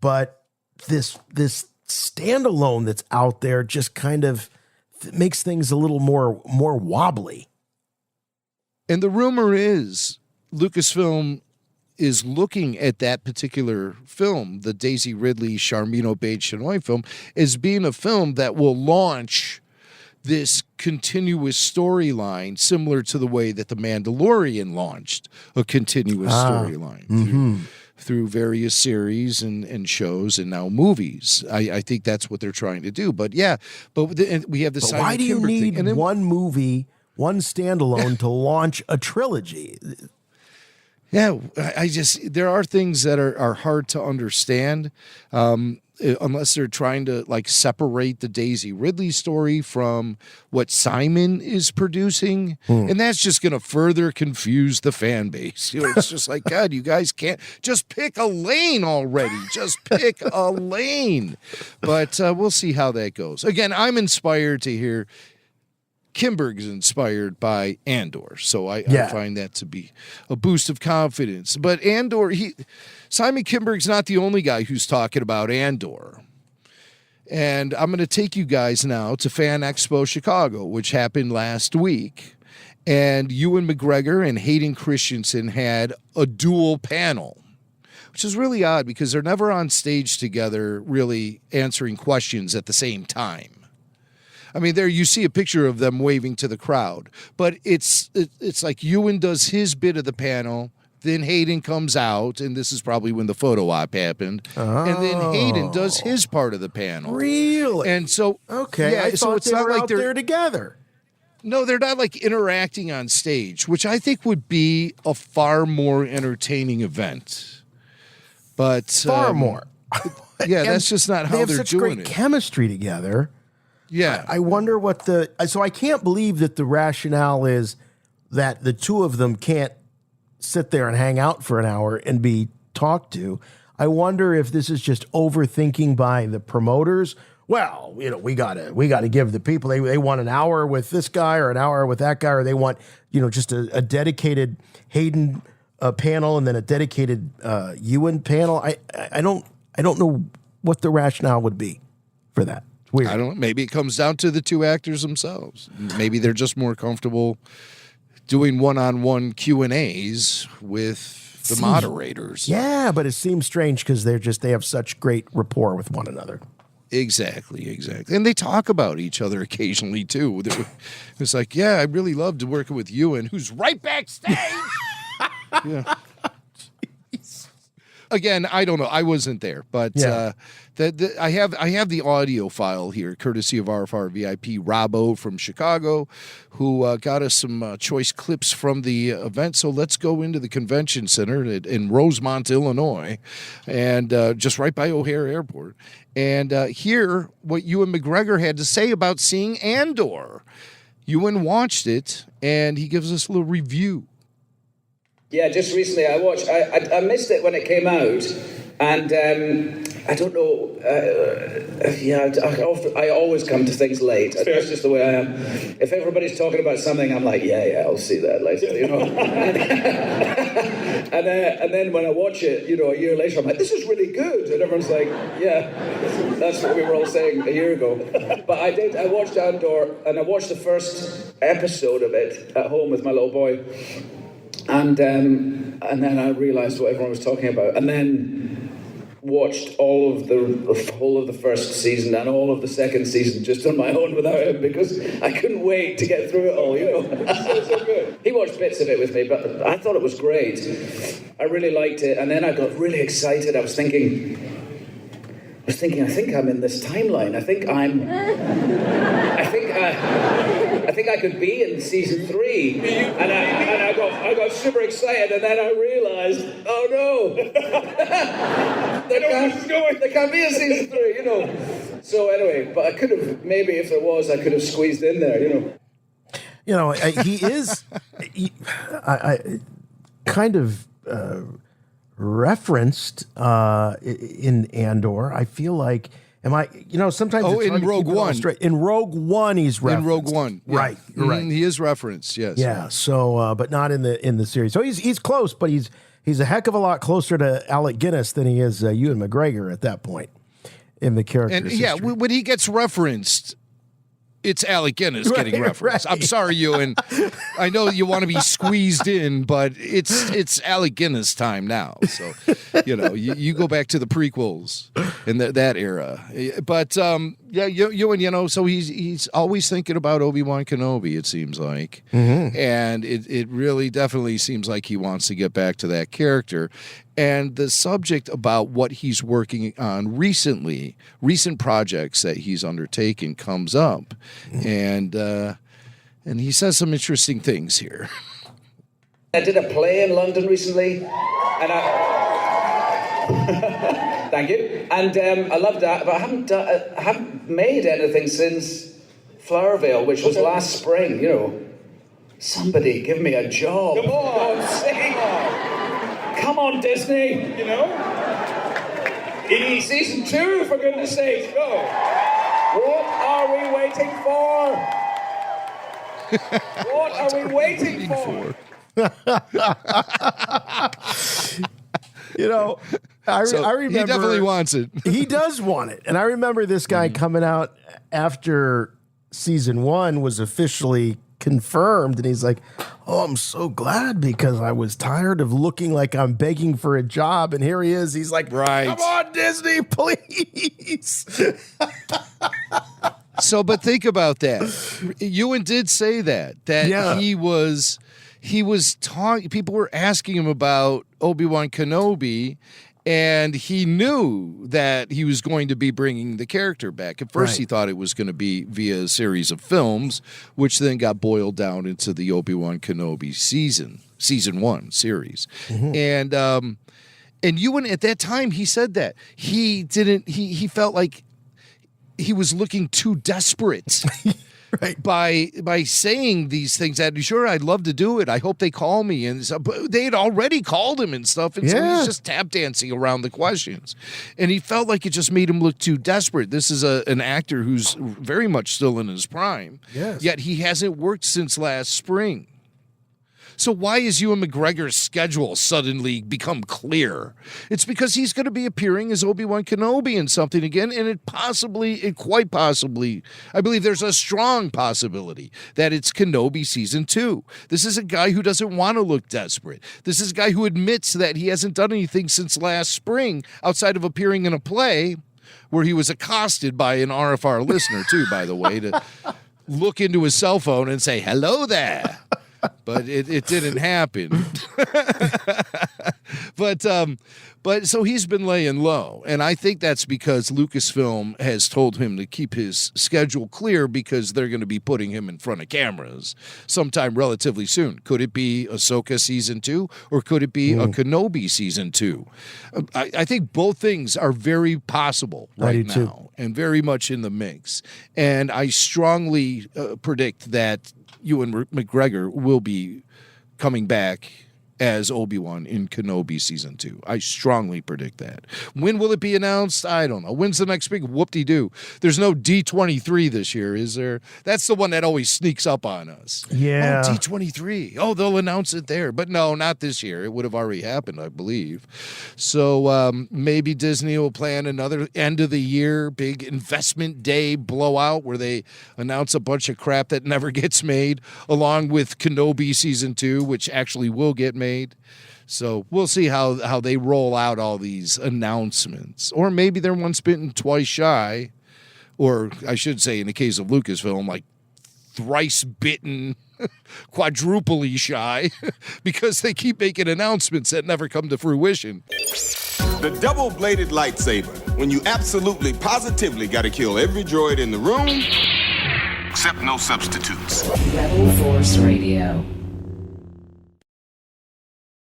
Speaker 8: But this standalone that's out there just kind of makes things a little more wobbly.
Speaker 9: And the rumor is Lucasfilm is looking at that particular film, the Daisy Ridley, Sharmeen Obaid-Chinoy film, as being a film that will launch this continuous storyline similar to the way that The Mandalorian launched a continuous storyline through various series and shows and now movies. I think that's what they're trying to do. But we have the
Speaker 8: why do you need one movie, one standalone to launch a trilogy?
Speaker 9: Yeah, there are things that are hard to understand unless they're trying to like separate the Daisy Ridley story from what Simon is producing. And that's just going to further confuse the fan base. It's just like, God, you guys can't just pick a lane already. Just pick a lane. But we'll see how that goes. Again, I'm inspired to hear Kinberg is inspired by Andor, so I find that to be a boost of confidence. But Andor, Simon Kinberg's not the only guy who's talking about Andor. And I'm going to take you guys now to Fan Expo Chicago, which happened last week. And Ewan McGregor and Hayden Christensen had a dual panel, which is really odd because they're never on stage together really answering questions at the same time. I mean, there you see a picture of them waving to the crowd, but it's like Ewan does his bit of the panel, then Hayden comes out, and this is probably when the photo op happened, and then Hayden does his part of the panel.
Speaker 8: Really?
Speaker 9: And so,
Speaker 8: I thought
Speaker 9: it's
Speaker 8: they
Speaker 9: not
Speaker 8: were
Speaker 9: like
Speaker 8: out
Speaker 9: they're
Speaker 8: there together.
Speaker 9: No, they're not like interacting on stage, which I think would be a far more entertaining event. But
Speaker 8: far more.
Speaker 9: That's just not how
Speaker 8: they're
Speaker 9: doing
Speaker 8: such great
Speaker 9: it.
Speaker 8: Chemistry together.
Speaker 9: Yeah.
Speaker 8: I wonder what so I can't believe that the rationale is that the two of them can't sit there and hang out for an hour and be talked to. I wonder if this is just overthinking by the promoters well, we gotta give the people they want an hour with this guy or an hour with that guy, or they want just a dedicated Hayden panel and then a dedicated Ewan panel. I don't know what the rationale would be for that. It's weird.
Speaker 9: I don't know. Maybe it comes down to the two actors themselves. Maybe they're just more comfortable doing one-on-one Q&As with the moderators.
Speaker 8: Yeah, but it seems strange because they have such great rapport with one another.
Speaker 9: Exactly. And they talk about each other occasionally, too. It's like, yeah, I really loved working with Ewan, who's right backstage. Yeah. Again, I don't know. I wasn't there, but I have the audio file here, courtesy of RFR VIP Robbo from Chicago, who got us some choice clips from the event. So let's go into the convention center in Rosemont, Illinois, and just right by O'Hare Airport, and hear what Ewan McGregor had to say about seeing Andor. Ewan watched it, and he gives us a little review.
Speaker 16: Yeah, just recently I watched. I missed it when it came out, and I don't know. I always come to things late. That's just the way I am. If everybody's talking about something, I'm like, yeah, I'll see that later, and then when I watch it, a year later, I'm like, this is really good, and everyone's like, yeah, that's what we were all saying a year ago. But I watched Andor, and I watched the first episode of it at home with my little boy. And then I realised what everyone was talking about, and then watched all of the whole of the first season and all of the second season just on my own without him, because I couldn't wait to get through it all. So good. He watched bits of it with me, but I thought it was great. I really liked it, and then I got really excited. I was thinking, I think I'm in this timeline. I think I could be in season 3, and I got super excited, and then I realized, oh no, there can't be a season 3, So anyway, but I could have, maybe if there was, I could have squeezed in there,
Speaker 8: He is, I kind of referenced in Andor. I feel like. Sometimes it's
Speaker 9: in Rogue One.
Speaker 8: In Rogue One, he's referenced.
Speaker 9: In Rogue One, yeah.
Speaker 8: Right, right.
Speaker 9: He is referenced, yes.
Speaker 8: Yeah. So, but not in the series. So he's close, but he's a heck of a lot closer to Alec Guinness than he is Ewan McGregor at that point in the character.
Speaker 9: And yeah, when he gets referenced, it's Alec Guinness getting referenced. Right. I'm sorry, Ewan. I know you want to be squeezed in, but it's Alec Guinness time now. So, you go back to the prequels in that era. But Ewan, so he's always thinking about Obi-Wan Kenobi, it seems like. Mm-hmm. And it really definitely seems like he wants to get back to that character. And the subject about what he's working on recent projects that he's undertaken comes up. And he says some interesting things here.
Speaker 16: I did a play in London recently, and thank you. And I loved that, but I haven't made anything since Flowervale, which was last spring. Somebody give me a job. Come on, Come on, Disney, In season 2, for goodness sake, go. What are we waiting for? What are we waiting for?
Speaker 8: I remember.
Speaker 9: He definitely wants it.
Speaker 8: He does want it. And I remember this guy coming out after season 1 was officially confirmed, and he's like, oh, I'm so glad, because I was tired of looking like I'm begging for a job, and here he is. He's like,
Speaker 9: right.
Speaker 8: Come on, Disney, please.
Speaker 9: So, but think about that. Ewan did say that yeah. he was talking. People were asking him about Obi-Wan Kenobi, and he knew that he was going to be bringing the character back. At first, He thought it was going to be via a series of films, which then got boiled down into the Obi-Wan Kenobi season 1 series. Mm-hmm. And Ewan, at that time, he said that he felt like he was looking too desperate by saying these things that, sure, I'd love to do it. I hope they call me. And so, but they had already called him and stuff. And so he's just tap dancing around the questions. And he felt like it just made him look too desperate. This is an actor who's very much still in his prime.
Speaker 8: Yes.
Speaker 9: Yet he hasn't worked since last spring. So why is Ewan McGregor's schedule suddenly become clear? It's because he's going to be appearing as Obi-Wan Kenobi in something again, and it quite possibly, I believe there's a strong possibility that it's Kenobi Season 2. This is a guy who doesn't want to look desperate. This is a guy who admits that he hasn't done anything since last spring outside of appearing in a play where he was accosted by an RFR listener, too, by the way, to look into his cell phone and say, hello there. But it didn't happen. But so he's been laying low. And I think that's because Lucasfilm has told him to keep his schedule clear because they're going to be putting him in front of cameras sometime relatively soon. Could it be Ahsoka Season 2 or could it be a Kenobi Season 2? I think both things are very possible right now and very much in the mix. And I strongly predict that Ewan McGregor will be coming back as Obi-Wan in Kenobi Season 2. I strongly predict that. When will it be announced? I don't know. When's the next big whoop-de-doo? There's no D23 this year, is there? That's the one that always sneaks up on us.
Speaker 8: Yeah.
Speaker 9: Oh, D23. Oh, they'll announce it there. But no, not this year. It would have already happened, I believe. So maybe Disney will plan another end-of-the-year big investment day blowout where they announce a bunch of crap that never gets made, along with Kenobi Season 2, which actually will get made. So we'll see how they roll out all these announcements. Or maybe they're once bitten, twice shy. Or I should say, in the case of Lucasfilm, like thrice bitten, quadruply shy, because they keep making announcements that never come to fruition.
Speaker 17: The double-bladed lightsaber, when you absolutely, positively got to kill every droid in the room, except no substitutes.
Speaker 5: Rebel Force Radio.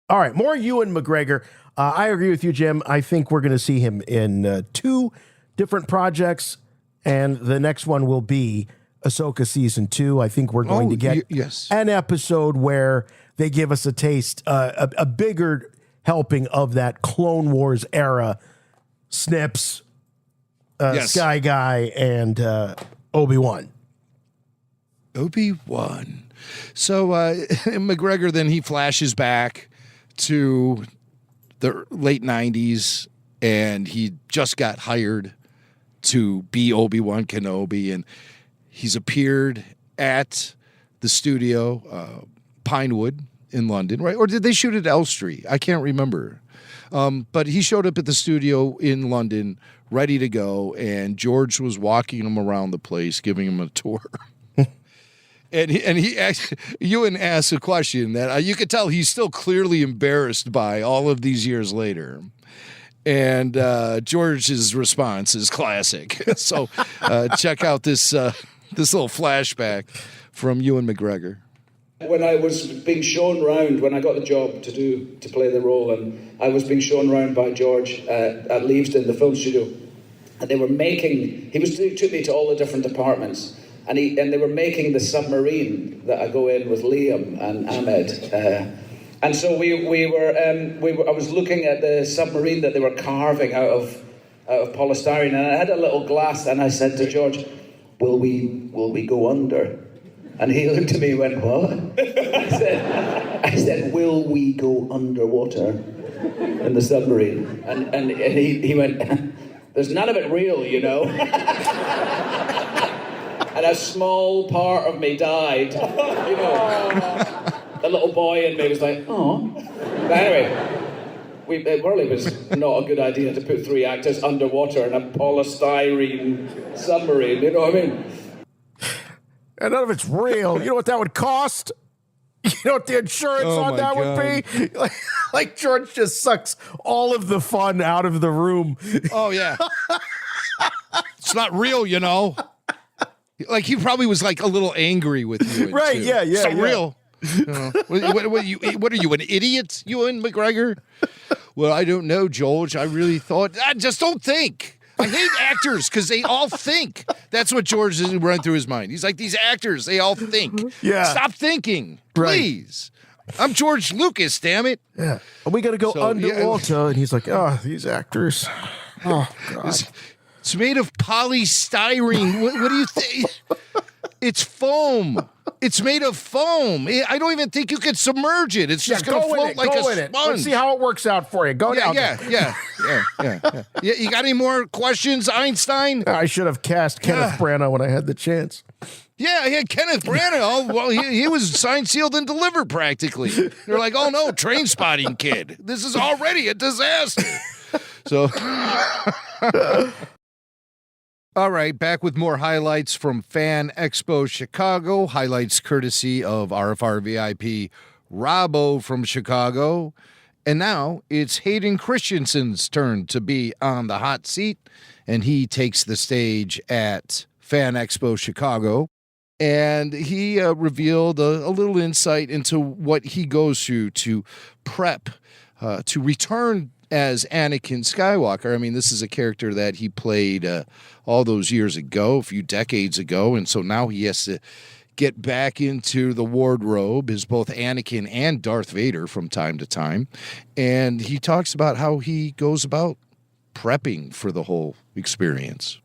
Speaker 8: All right, more Ewan McGregor. I agree with you, Jim. I think we're going to see him in 2 different projects, and the next one will be Ahsoka Season 2. I think we're going to get an episode where they give us a taste, a bigger helping of that Clone Wars era, Snips, Sky Guy, and Obi-Wan.
Speaker 9: Obi-Wan. So McGregor, then he flashes back to the late 90s, and he just got hired to be Obi-Wan Kenobi, and he's appeared at the studio, Pinewood in London, right? Or did they shoot at Elstree? I can't remember. But he showed up at the studio in London, ready to go, and George was walking him around the place, giving him a tour. And Ewan asked a question that you could tell he's still clearly embarrassed by all of these years later. And George's response is classic. So check out this little flashback from Ewan McGregor.
Speaker 16: When I was being shown round, when I got the job to play the role, and I was being shown round by George at Leavesden, the film studio, and they were making. He took me to all the different departments. And they were making the submarine that I go in with Liam and Ahmed, and so I was looking at the submarine that they were carving out of polystyrene, and I had a little glass, and I said to George, "Will we go under?" And he looked at me and went, "What?" I said, "Will we go underwater in the submarine?" And he went, "There's none of it real, you know." And a small part of me died. You know, the little boy in me was like, "Oh." But anyway, it really was not a good idea to put 3 actors underwater in a polystyrene submarine. You know what I mean?
Speaker 8: And none of it's real. You know what that would cost? You know what the insurance on that would be? Like George just sucks all of the fun out of the room.
Speaker 9: Oh, yeah. It's not real, you know. Like he probably was like a little angry with you,
Speaker 8: right?
Speaker 9: Too.
Speaker 8: Yeah.
Speaker 9: It's not real. You know, what are you, an idiot, Ewan McGregor? Well, I don't know, George. I really thought. Just don't think. I hate actors because they all think. That's what George is running through his mind. He's like, these actors, they all think.
Speaker 8: Yeah.
Speaker 9: Stop thinking, please. Right. I'm George Lucas, damn it.
Speaker 8: Yeah. We got to go underwater. And he's like, oh, these actors. Oh, God.
Speaker 9: It's made of polystyrene. What do you think? It's foam. It's made of foam. I don't even think you could submerge it. It's just going to float like a sponge.
Speaker 8: Let's see how it works out for you. Go down.
Speaker 9: Yeah. You got any more questions, Einstein?
Speaker 8: I should have cast Kenneth Branagh when I had the chance.
Speaker 9: Yeah, Kenneth Branagh. Oh, well, he was signed, sealed, and delivered practically. They're like, oh no, Train Spotting kid. This is already a disaster. So, all right, back with more highlights from Fan Expo Chicago. Highlights courtesy of RFR VIP Robbo from Chicago. And now it's Hayden Christensen's turn to be on the hot seat, and he takes the stage at Fan Expo Chicago. And he revealed a little insight into what he goes through to prep to return as Anakin Skywalker. I mean, this is a character that he played all those years ago, a few decades ago, and so now he has to get back into the wardrobe as both Anakin and Darth Vader from time to time. And he talks about how he goes about prepping for the whole experience.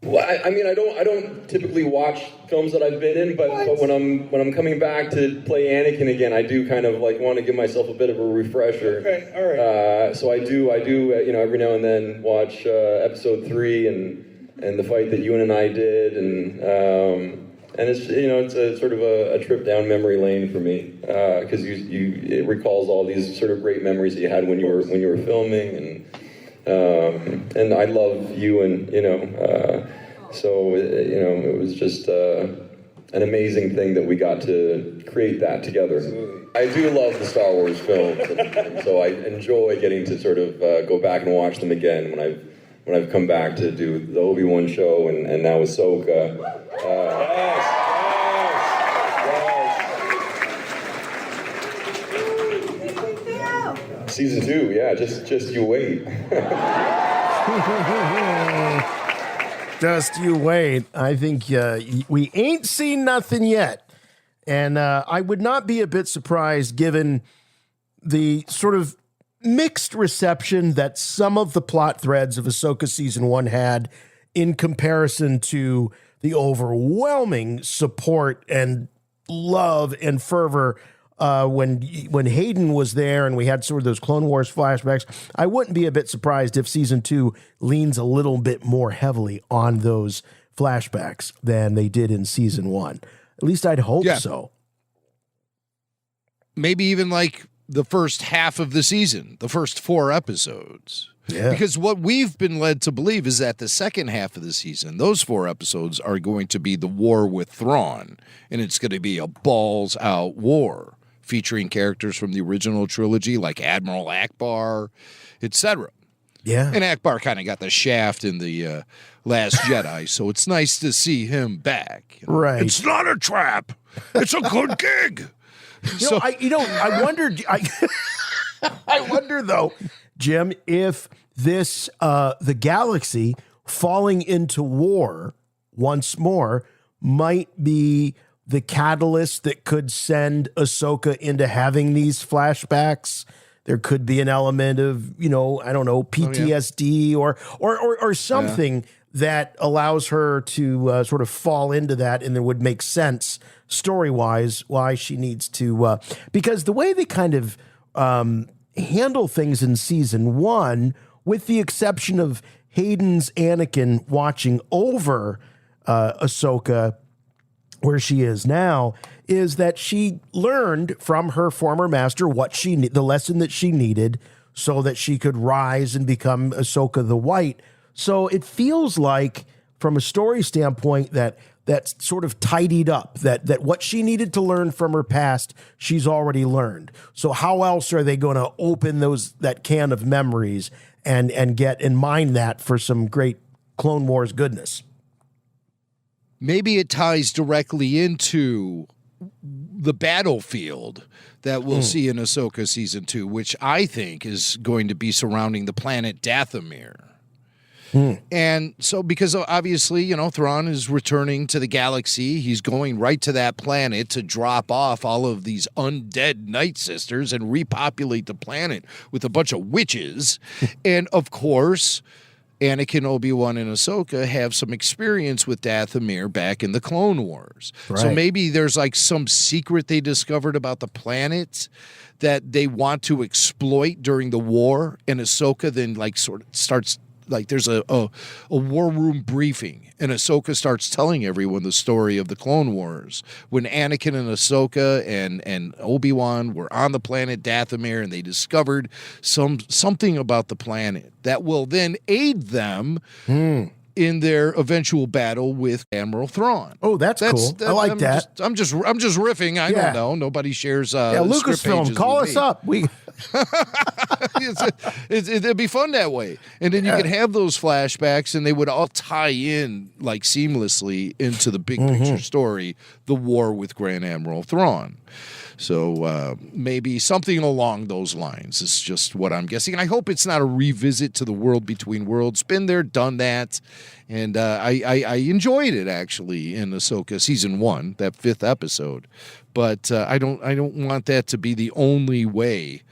Speaker 18: Well, I mean, I don't typically watch films that I've been in, but when I'm coming back to play Anakin again, I do kind of like want to give myself a bit of a refresher.
Speaker 6: Okay, all right.
Speaker 18: So I do, every now and then watch episode 3 and the fight that Ewan and I did, and it's it's a sort of a trip down memory lane for me because it recalls all these sort of great memories that you had when you were filming and I love Ewan, so it was just an amazing thing that we got to create that together. I do love the Star Wars films, and so I enjoy getting to sort of go back and watch them again when I've come back to do the Obi-Wan show and now Ahsoka. Season 2, yeah, just you wait.
Speaker 8: Just you wait. I think we ain't seen nothing yet. And I would not be a bit surprised given the sort of mixed reception that some of the plot threads of Ahsoka Season 1 had in comparison to the overwhelming support and love and fervor when Hayden was there and we had sort of those Clone Wars flashbacks. I wouldn't be a bit surprised if Season 2 leans a little bit more heavily on those flashbacks than they did in Season 1. At least I'd hope so.
Speaker 9: Maybe even like the first half of the season, the first 4 episodes.
Speaker 8: Yeah.
Speaker 9: Because what we've been led to believe is that the second half of the season, those 4 episodes are going to be the war with Thrawn, and it's going to be a balls-out war featuring characters from the original trilogy like Admiral Akbar, etc.
Speaker 8: Yeah.
Speaker 9: And Akbar kind of got the shaft in the Last Jedi, so it's nice to see him back.
Speaker 8: Right.
Speaker 9: It's not a trap. It's a good gig.
Speaker 8: I wondered. I wonder though, Jim, if this the galaxy falling into war once more might be the catalyst that could send Ahsoka into having these flashbacks. There could be an element of, I don't know, PTSD or something that allows her to sort of fall into that, and it would make sense story-wise why she needs to, because the way they kind of handle things in Season 1, with the exception of Hayden's Anakin watching over Ahsoka where she is now, is that she learned from her former master the lesson that she needed so that she could rise and become Ahsoka the White. So it feels like, from a story standpoint, that's sort of tidied up, that what she needed to learn from her past, she's already learned. So how else are they going to open that can of memories and get and mine that for some great Clone Wars goodness?
Speaker 9: Maybe it ties directly into the battlefield that we'll see in Ahsoka Season 2, which I think is going to be surrounding the planet Dathomir. And so, because obviously, Thrawn is returning to the galaxy, he's going right to that planet to drop off all of these undead Night Sisters and repopulate the planet with a bunch of witches. And of course, Anakin, Obi-Wan, and Ahsoka have some experience with Dathomir back in the Clone Wars.
Speaker 8: Right.
Speaker 9: So maybe there's like some secret they discovered about the planet that they want to exploit during the war, and Ahsoka then like sort of starts. Like there's a war room briefing, and Ahsoka starts telling everyone the story of the Clone Wars when Anakin and Ahsoka and Obi-Wan were on the planet Dathomir, and they discovered something about the planet that will then aid them in their eventual battle with Admiral Thrawn.
Speaker 8: Oh, that's cool. I like that.
Speaker 9: I'm just riffing. I don't know. Nobody shares.
Speaker 8: Lucasfilm, call us up.
Speaker 9: It'd be fun that way, and then you could have those flashbacks, and they would all tie in like seamlessly into the big picture story, the war with Grand Admiral Thrawn. So maybe something along those lines is just what I'm guessing. I hope it's not a revisit to the World Between Worlds. Been there, done that, and I enjoyed it actually in Ahsoka season 1, that 5th episode. But I don't want that to be the only way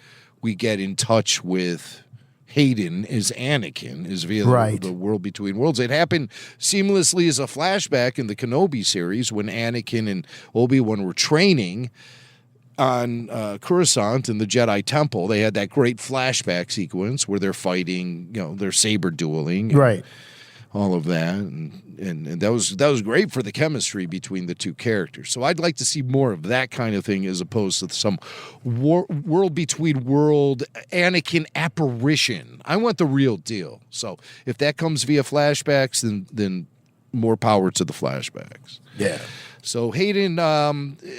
Speaker 9: we get in touch with Hayden as Anakin, is via the World Between Worlds. It happened seamlessly as a flashback in the Kenobi series when Anakin and Obi-Wan were training on Coruscant in the Jedi Temple. They had that great flashback sequence where they're fighting, they're saber dueling,
Speaker 8: right?
Speaker 9: All of that, and that was great for the chemistry between the two characters. So I'd like to see more of that kind of thing as opposed to some World Between World Anakin apparition. I want the real deal. So if that comes via flashbacks, then more power to the flashbacks.
Speaker 8: Yeah.
Speaker 9: So Hayden,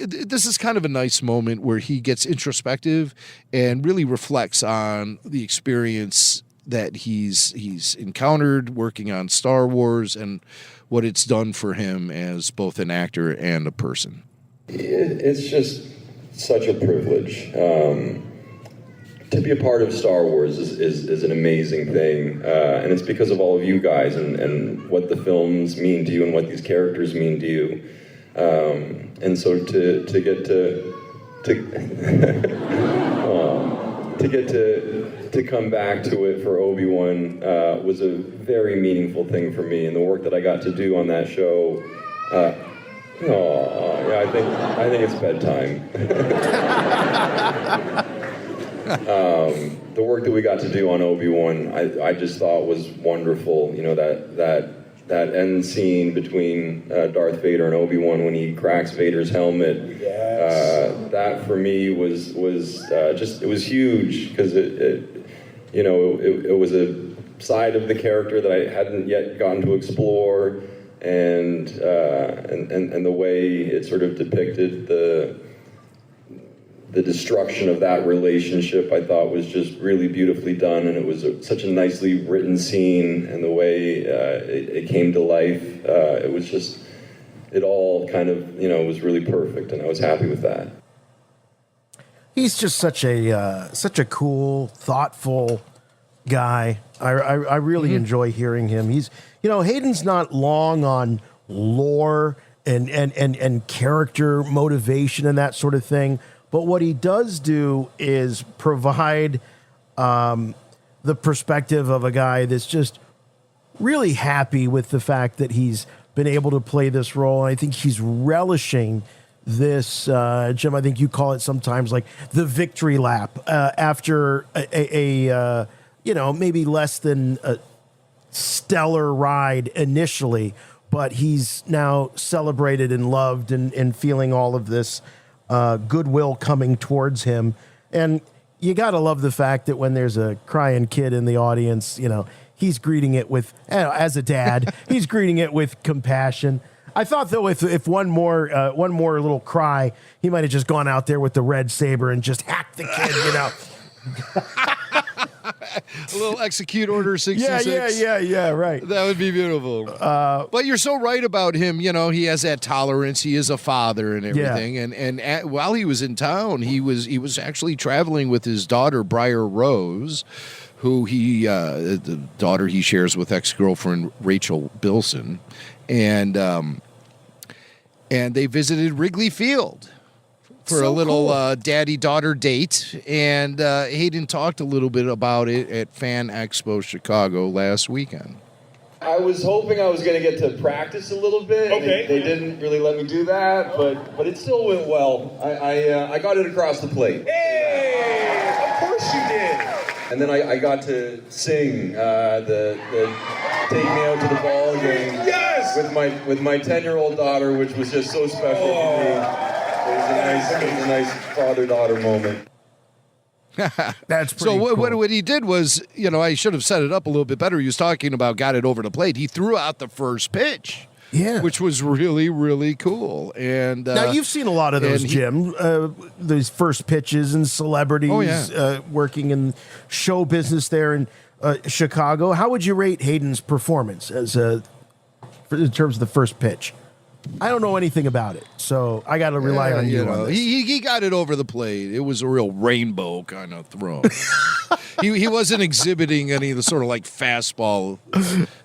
Speaker 9: this is kind of a nice moment where he gets introspective and really reflects on the experience that he's encountered working on Star Wars and what it's done for him as both an actor and a person.
Speaker 18: It's just such a privilege. To be a part of Star Wars is an amazing thing, and it's because of all of you guys and what the films mean to you and what these characters mean to you. And so to get to come back to it for Obi-Wan was a very meaningful thing for me, and the work that I got to do on that show. I think it's bedtime. The work that we got to do on Obi-Wan, I just thought was wonderful. That end scene between Darth Vader and Obi-Wan when he cracks Vader's helmet. Yes. That for me was just, it was huge because it was a side of the character that I hadn't yet gotten to explore, and the way it sort of depicted the destruction of that relationship, I thought was just really beautifully done, and it was such a nicely written scene, and the way it came to life, it was just, it all kind of, was really perfect, and I was happy with that.
Speaker 8: He's just such a cool, thoughtful guy. I really enjoy hearing him. He's, Hayden's not long on lore and character motivation and that sort of thing. But what he does do is provide the perspective of a guy that's just really happy with the fact that he's been able to play this role. And I think he's relishing this, Jim, I think you call it sometimes like the victory lap after a maybe less than a stellar ride initially, but he's now celebrated and loved and feeling all of this goodwill coming towards him. And you got to love the fact that when there's a crying kid in the audience, he's greeting it with, as a dad, he's greeting it with compassion. I thought, though, if one more little cry, he might have just gone out there with the red saber and just hacked the kid,
Speaker 9: A little execute order 66.
Speaker 8: Yeah, right.
Speaker 9: That would be beautiful. But you're so right about him. You know, he has that tolerance. He is a father and everything. And while he was in town, he was actually traveling with his daughter, Briar Rose, who the daughter he shares with ex-girlfriend Rachel Bilson. And they visited Wrigley Field for a little daddy-daughter date. And Hayden talked a little bit about it at Fan Expo Chicago last weekend.
Speaker 18: I was hoping I was going to get to practice a little bit.
Speaker 6: Okay.
Speaker 18: They didn't really let me do that, but it still went well. I got it across the plate.
Speaker 6: Hey! Of course you did!
Speaker 18: And then I got to sing the Take Me Out to the Ball Game with my 10-year-old daughter, which was just so special to me. It was a nice father-daughter moment.
Speaker 8: That's pretty
Speaker 9: so
Speaker 8: cool.
Speaker 9: What he did was, I should have set it up a little bit better. He was talking about got it over the plate. He threw out the first pitch.
Speaker 8: Yeah,
Speaker 9: which was really, really cool. And
Speaker 8: now you've seen a lot of those, Jim. Those first pitches and celebrities working in show business there in Chicago. How would you rate Hayden's performance in terms of the first pitch? I don't know anything about it, so I got to rely on you. On this.
Speaker 9: He got it over the plate. It was a real rainbow kind of throw. He wasn't exhibiting any of the sort of like fastball.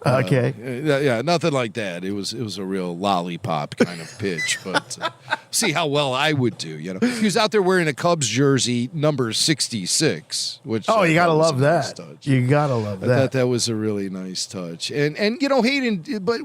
Speaker 8: Okay.
Speaker 9: Yeah, nothing like that. It was a real lollipop kind of pitch. But see how well I would do. He was out there wearing a Cubs jersey, number 66. Which
Speaker 8: you gotta love that. You gotta love that.
Speaker 9: I thought that was a really nice touch. And Hayden. But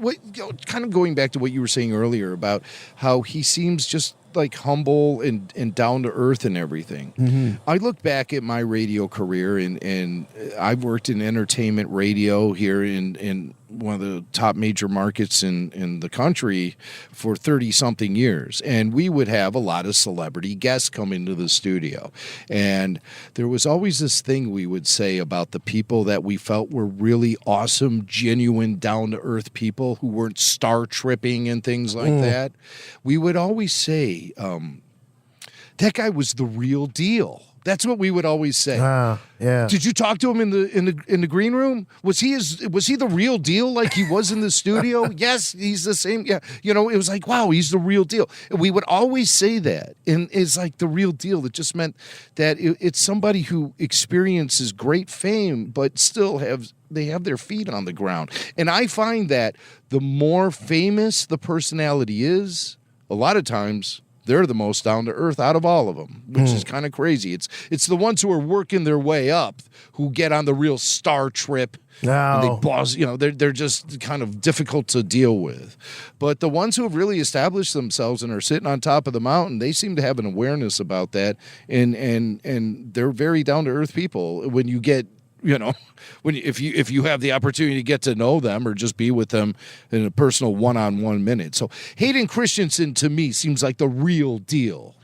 Speaker 9: kind of going back to what you were saying earlier about how he seems just like humble and down to earth and everything.
Speaker 8: Mm-hmm.
Speaker 9: I look back at my radio career and I've worked in entertainment radio here in one of the top major markets in the country for 30-something years. And we would have a lot of celebrity guests come into the studio. And there was always this thing we would say about the people that we felt were really awesome, genuine, down-to-earth people who weren't star-tripping and things like that. We would always say, that guy was the real deal. That's what we would always say.
Speaker 8: Yeah.
Speaker 9: Did you talk to him in the green room? Was he the real deal like he was in the studio? Yes, he's the same. Yeah. It was like, wow, he's the real deal. And we would always say that. And it's like the real deal. It just meant that it's somebody who experiences great fame, but still they have their feet on the ground. And I find that the more famous the personality is, a lot of times they're the most down to earth out of all of them, which is kind of crazy. It's the ones who are working their way up who get on the real star trip. And they boss, they're just kind of difficult to deal with. But the ones who have really established themselves and are sitting on top of the mountain, they seem to have an awareness about that, and they're very down to earth people. When you get if you have the opportunity to get to know them or just be with them in a personal one-on-one minute. So Hayden Christensen to me seems like the real deal,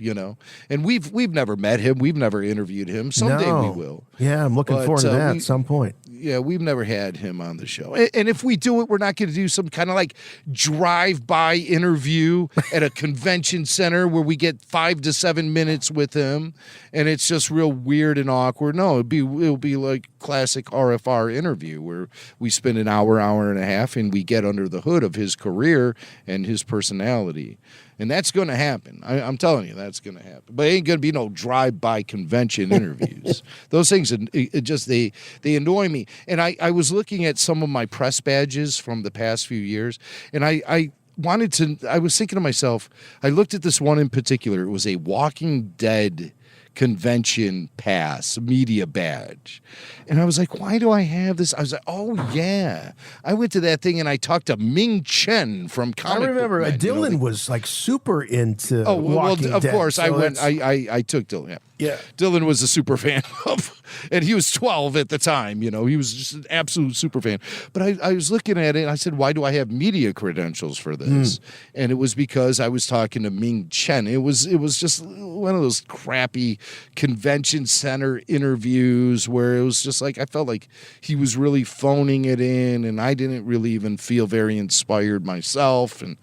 Speaker 9: and we've never met him. We've never interviewed him. Someday we will.
Speaker 8: Yeah, I'm looking forward to that at some point.
Speaker 9: Yeah, we've never had him on the show. And if we do it, we're not going to do some kind of like drive-by interview at a convention center where we get 5 to 7 minutes with him and it's just real weird and awkward. No, it'll be like classic RFR interview where we spend an hour and a half and we get under the hood of his career and his personality. And that's going to happen. I'm telling you, that's going to happen. But it ain't going to be no drive-by convention interviews. Those things, they annoy me. And I was looking at some of my press badges from the past few years, and I was thinking to myself, I looked at this one in particular. It was a Walking Dead convention pass, media badge. And I was like, why do I have this? I was like, oh, yeah. I went to that thing and I talked to Ming Chen from Comic Book
Speaker 8: I remember
Speaker 9: Men,
Speaker 8: Dylan was like super into
Speaker 9: Walking
Speaker 8: Dead.
Speaker 9: Of course,
Speaker 8: So
Speaker 9: I took Dylan. Yeah. Dylan was a super fan of, and he was 12 at the time. He was just an absolute super fan. But I was looking at it and I said, why do I have media credentials for this? And it was because I was talking to Ming Chen. It was just one of those crappy convention center interviews where it was just like I felt like he was really phoning it in, and I didn't really even feel very inspired myself. And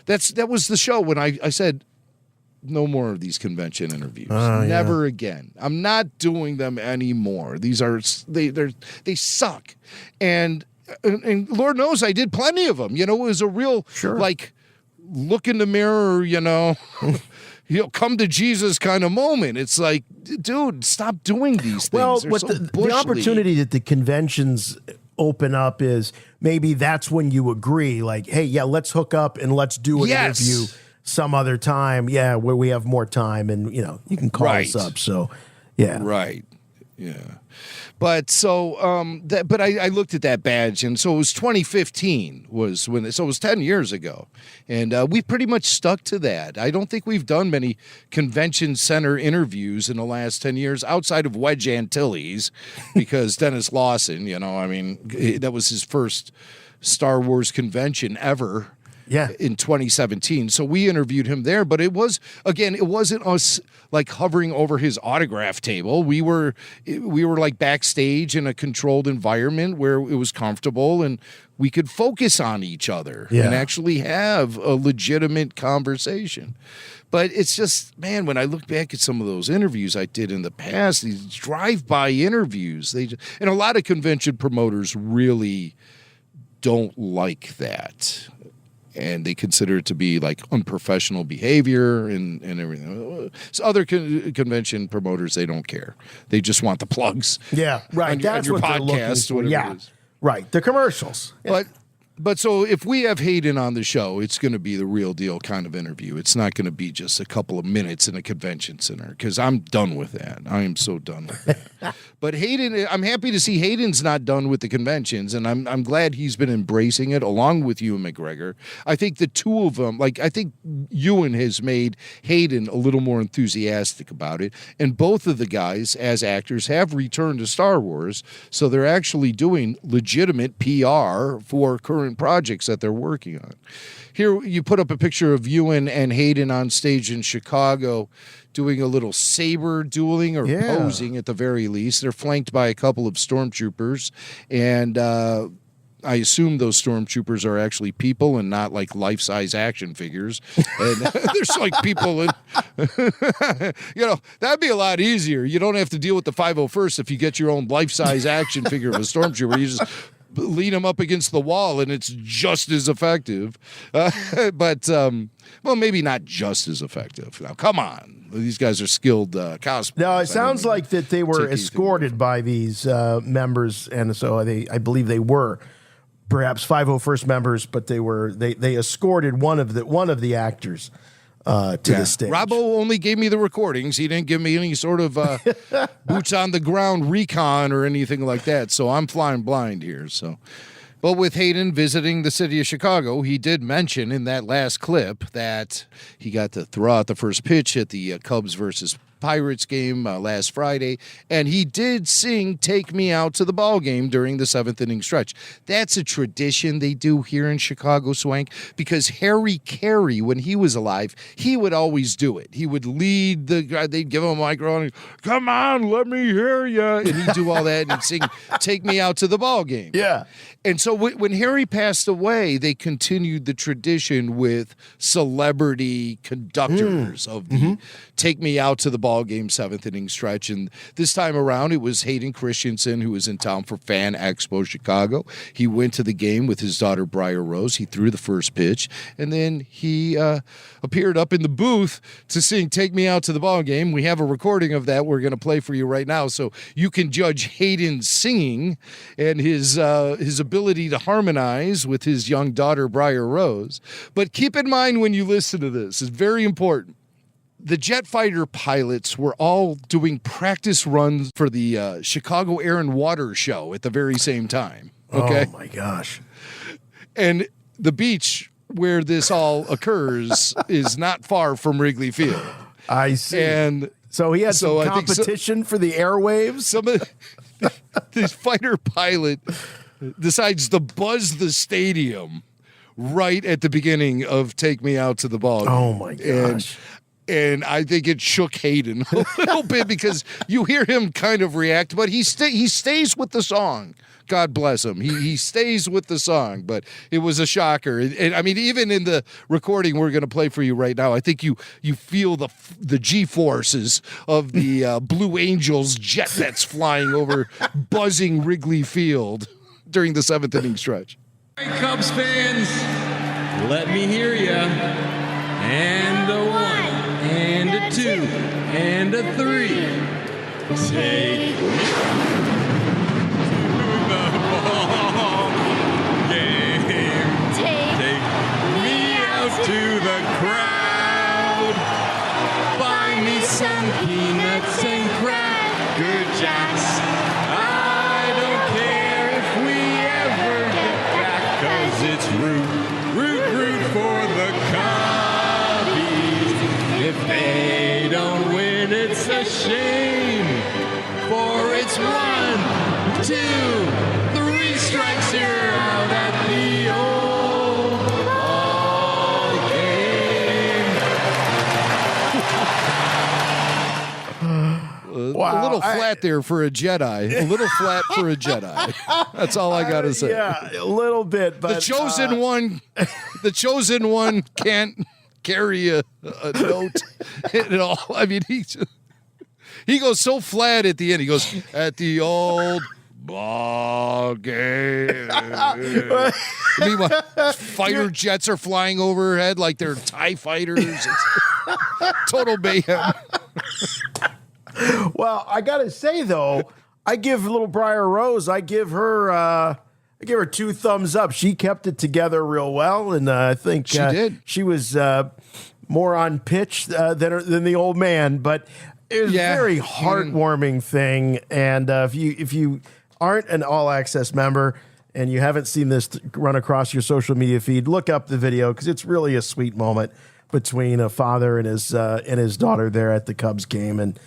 Speaker 9: that was the show when I said, no more of these convention interviews. Never again. I'm not doing them anymore. These are they suck, and Lord knows I did plenty of them. You know, it was a real like look in the mirror. You know. Come to Jesus kind of moment. It's like, dude, stop doing these things. Well,
Speaker 8: what the opportunity that the conventions open up is maybe that's when you agree, like, hey, yeah, let's hook up and let's do an interview some other time. Yeah, where we have more time, and you can call us up. So, yeah,
Speaker 9: right, yeah. But so, I looked at that badge, and so it was 2015 was when. So it was 10 years ago, and we pretty much stuck to that. I don't think we've done many convention center interviews in the last 10 years outside of Wedge Antilles, because Dennis Lawson, that was his first Star Wars convention ever.
Speaker 8: Yeah,
Speaker 9: in 2017. So we interviewed him there, but it wasn't us like hovering over his autograph table. We were like backstage in a controlled environment where it was comfortable and we could focus on each other and actually have a legitimate conversation. But it's just, man, when I look back at some of those interviews I did in the past, these drive-by interviews, and a lot of convention promoters really don't like that. And they consider it to be like unprofessional behavior and everything. So other convention promoters, they don't care. They just want the plugs.
Speaker 8: Yeah, right.
Speaker 9: That's what they're looking for.
Speaker 8: Yeah, it is. Right. The commercials. Yeah.
Speaker 9: But so if we have Hayden on the show, it's going to be the real deal kind of interview. It's not going to be just a couple of minutes in a convention center, because I'm done with that. I am so done with that. But Hayden, I'm happy to see Hayden's not done with the conventions, and I'm glad he's been embracing it along with Ewan McGregor. I think the two of them, I think Ewan has made Hayden a little more enthusiastic about it, and both of the guys as actors have returned to Star Wars, so they're actually doing legitimate PR for current projects that they're working on. Here you put up a picture of Ewan and Hayden on stage in Chicago doing a little saber dueling or posing at the very least. They're flanked by a couple of stormtroopers, and I assume those stormtroopers are actually people and not like life-size action figures. And there's like people in, that'd be a lot easier. You don't have to deal with the 501st if you get your own life-size action figure of a stormtrooper. You just lean them up against the wall, and it's just as effective. But maybe not just as effective. Now, come on. These guys are skilled cosplayers.
Speaker 8: No, it sounds like that they were escorted by these members, and so I believe they were perhaps 501st members, but they escorted one of the actors to the stage.
Speaker 9: Robbo only gave me the recordings. He didn't give me any sort of boots on the ground recon or anything like that. So I'm flying blind here. So, but with Hayden visiting the city of Chicago, he did mention in that last clip that he got to throw out the first pitch at the Cubs versus Pirates game last Friday, and he did sing "Take Me Out to the Ball Game" during the 7th inning stretch. That's a tradition they do here in Chicago, Swank, because Harry Carey, when he was alive, he would always do it. He would lead the guy, they'd give him a microphone, and, "Come on, let me hear you," and he'd do all that, and he'd sing "Take Me Out to the Ball Game."
Speaker 8: Yeah.
Speaker 9: And so when Harry passed away, they continued the tradition with celebrity conductors of the "Take Me Out to the Ball Game" 7th inning stretch. And this time around, it was Hayden Christensen, who was in town for Fan Expo Chicago. He went to the game with his daughter, Briar Rose. He threw the first pitch, and then he appeared up in the booth to sing "Take Me Out to the Ball Game." We have a recording of that we're going to play for you right now, so you can judge Hayden's singing and his ability to harmonize with his young daughter, Briar Rose. But keep in mind when you listen to this, it's very important. The jet fighter pilots were all doing practice runs for the Chicago Air and Water Show at the very same time. Okay?
Speaker 8: Oh, my gosh.
Speaker 9: And the beach where this all occurs is not far from Wrigley Field.
Speaker 8: I see.
Speaker 9: And
Speaker 8: so he had some competition for the airwaves?
Speaker 9: Some of this fighter pilot decides to buzz the stadium right at the beginning of "Take Me Out to the Ball Game."
Speaker 8: Oh, my gosh.
Speaker 9: And I think it shook Hayden a little bit because you hear him kind of react, but he stays with the song. God bless him. He stays with the song, but it was a shocker. And I mean, even in the recording we're going to play for you right now, I think you feel the G-forces of the Blue Angels jet that's flying over buzzing Wrigley Field during the 7th inning stretch.
Speaker 19: All right, Cubs fans, let me hear ya. And a 1, and a 2, and a 3. Take me to the ball game. Take me out to the crowd. Buy me some peanuts and Cracker Jacks. I don't care if we ever get back, 'cause it's root for the Cubbies. If they don't win, it's a shame. For it's 1, 2, 3 strikes, you're out at the old ball game.
Speaker 9: Wow. A little flat there for a Jedi. A little flat for a Jedi. That's all I got to say.
Speaker 8: Yeah, a little bit. But
Speaker 9: the chosen one can't carry a note at all. I mean, he goes so flat at the end. He goes, at the old ball game. Meanwhile, fighter jets are flying overhead like they're TIE fighters. It's total mayhem.
Speaker 8: Well, I got to say, though, I give little Briar Rose, I give her 2 thumbs up. She kept it together real well, and I think
Speaker 9: she did.
Speaker 8: She was more on pitch than the old man, but it was a very heartwarming thing. And if you aren't an All Access member and you haven't seen this run across your social media feed, look up the video because it's really a sweet moment between a father and his daughter there at the Cubs game. And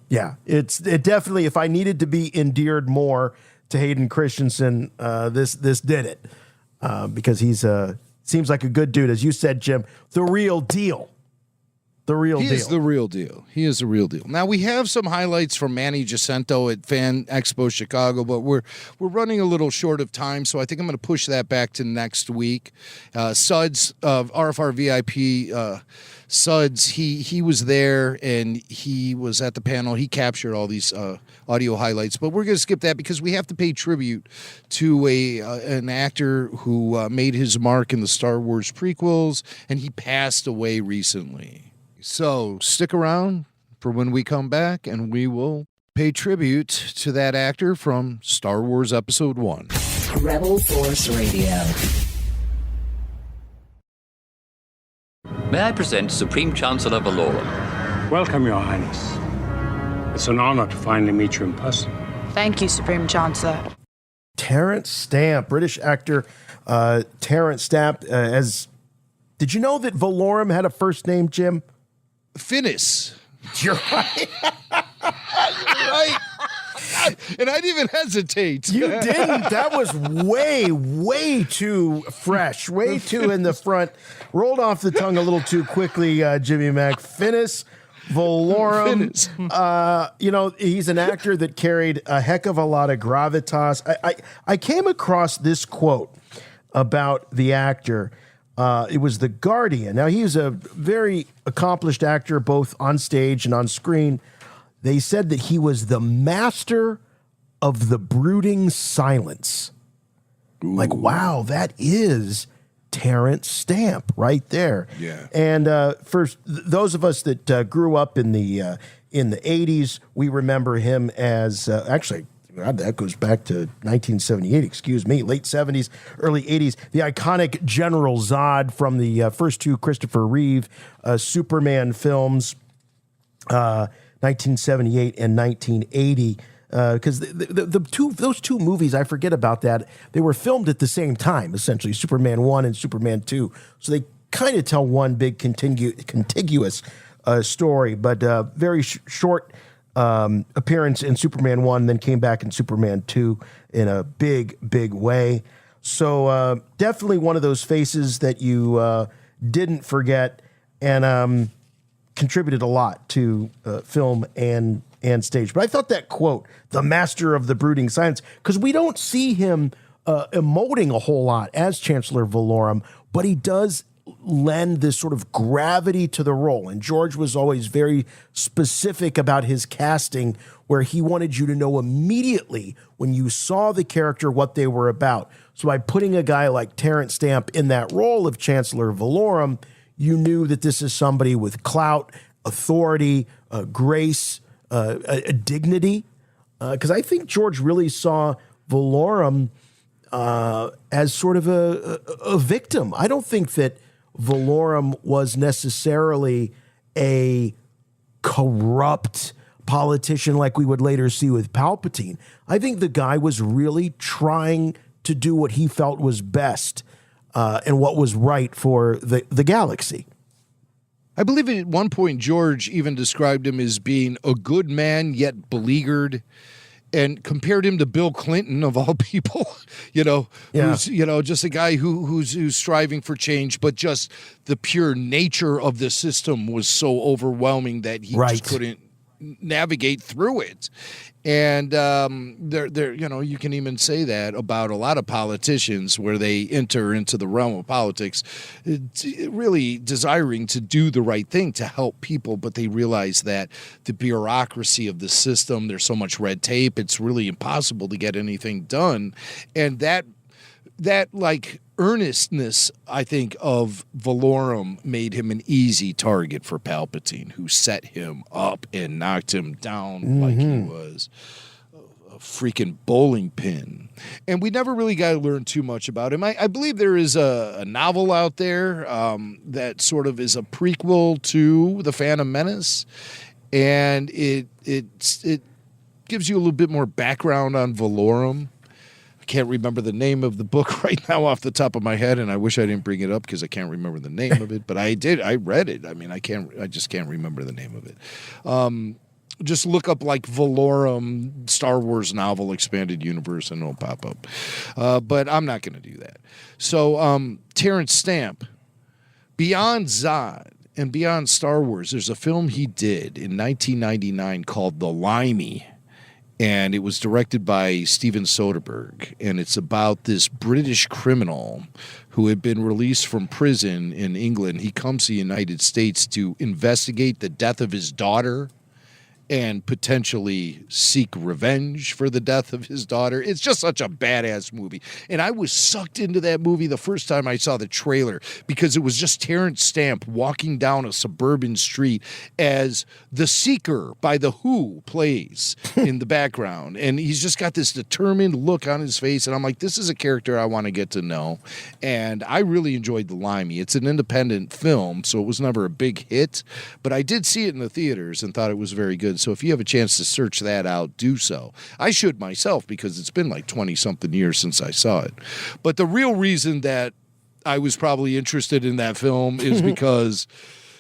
Speaker 8: it definitely, if I needed to be endeared more to Hayden Christensen, this did it because he's seems like a good dude, as you said, Jim. The real deal. He
Speaker 9: is the real deal. He is the real deal. Now we have some highlights from Manny Jacinto at Fan Expo Chicago, but we're running a little short of time, so I think I'm going to push that back to next week. Suds of RFR VIP. Suds, he was there and he was at the panel. He captured all these audio highlights, but we're going to skip that because we have to pay tribute to an actor who made his mark in the Star Wars prequels, and he passed away recently. So stick around for when we come back, and we will pay tribute to that actor from Star Wars Episode 1.
Speaker 5: Rebel Force Radio.
Speaker 20: May I present Supreme Chancellor Valorum?
Speaker 21: Welcome, Your Highness. It's an honor to finally meet you in person.
Speaker 22: Thank you, Supreme Chancellor.
Speaker 8: Terence Stamp, British actor Terence Stamp. Did you know that Valorum had a first name, Jim?
Speaker 9: Finis.
Speaker 8: You're right.
Speaker 9: Right. And I didn't even hesitate.
Speaker 8: You didn't. That was way too fresh, way too in the front. Rolled off the tongue a little too quickly, Jimmy Mac. Finis Valorum. He's an actor that carried a heck of a lot of gravitas. I came across this quote about the actor. It was The Guardian. Now, he's a very accomplished actor, both on stage and on screen. They said that he was the master of the brooding silence. Ooh. Like, wow, that is Terence Stamp right there.
Speaker 9: Yeah.
Speaker 8: And for those of us that grew up in the 80s, we remember him as that goes back to 1978, late 70s, early 80s. The iconic General Zod from the first 2 Christopher Reeve Superman films, 1978 and 1980. Because those two movies, I forget about that. They were filmed at the same time, essentially, Superman 1 and Superman 2. So they kind of tell one big contiguous story, but very short appearance in Superman 1, then came back in Superman 2 in a big way. So definitely one of those faces that you didn't forget. And contributed a lot to film and stage. But I thought that quote, "the master of the brooding silence," because we don't see him emoting a whole lot as Chancellor Valorum, but he does lend this sort of gravity to the role. And George was always very specific about his casting, where he wanted you to know immediately when you saw the character what they were about. So by putting a guy like Terence Stamp in that role of Chancellor Valorum, you knew that this is somebody with clout, authority, grace, a dignity. Because I think George really saw Valorum as sort of a victim. I don't think that Valorum was necessarily a corrupt politician like we would later see with Palpatine. I think the guy was really trying to do what he felt was best and what was right for the galaxy.
Speaker 9: I believe at one point George even described him as being a good man yet beleaguered, and compared him to Bill Clinton of all people, who's just a guy who's striving for change, but just the pure nature of the system was so overwhelming that he just couldn't navigate through it. And you can even say that about a lot of politicians, where they enter into the realm of politics really desiring to do the right thing to help people, but they realize that the bureaucracy of the system, there's so much red tape, it's really impossible to get anything done. And that like earnestness, I think, of Valorum made him an easy target for Palpatine, who set him up and knocked him down like he was a freaking bowling pin. And we never really got to learn too much about him. I believe there is a novel out there that sort of is a prequel to The Phantom Menace, and it gives you a little bit more background on Valorum. Can't remember the name of the book right now off the top of my head, and I wish I didn't bring it up because I can't remember the name of it. But I read it. I mean, I just can't remember the name of it. Just look up like Valorum Star Wars novel expanded universe and it'll pop up. But I'm not going to do that. So Terence Stamp, beyond Zod and beyond Star Wars, there's a film he did in 1999 called The Limey. And it was directed by Steven Soderbergh, and it's about this British criminal who had been released from prison in England. He comes to the United States to investigate the death of his daughter and potentially seek revenge for the death of his daughter. It's just such a badass movie. And I was sucked into that movie the first time I saw the trailer, because it was just Terence Stamp walking down a suburban street as The Seeker by The Who plays in the background. And he's just got this determined look on his face. And I'm like, this is a character I want to get to know. And I really enjoyed The Limey. It's an independent film, so it was never a big hit. But I did see it in the theaters and thought it was very good. So if you have a chance to search that out, do so. I should myself, because it's been like 20-something years since I saw it. But the real reason that I was probably interested in that film is because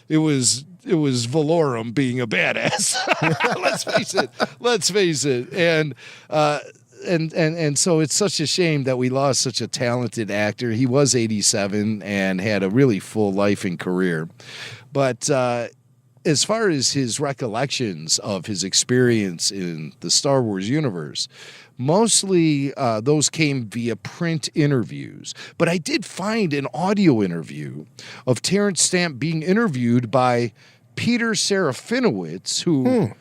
Speaker 9: it was Valorum being a badass. Let's face it. And so it's such a shame that we lost such a talented actor. He was 87 and had a really full life and career. But as far as his recollections of his experience in the Star Wars universe, mostly those came via print interviews. But I did find an audio interview of Terence Stamp being interviewed by Peter Serafinowicz, who,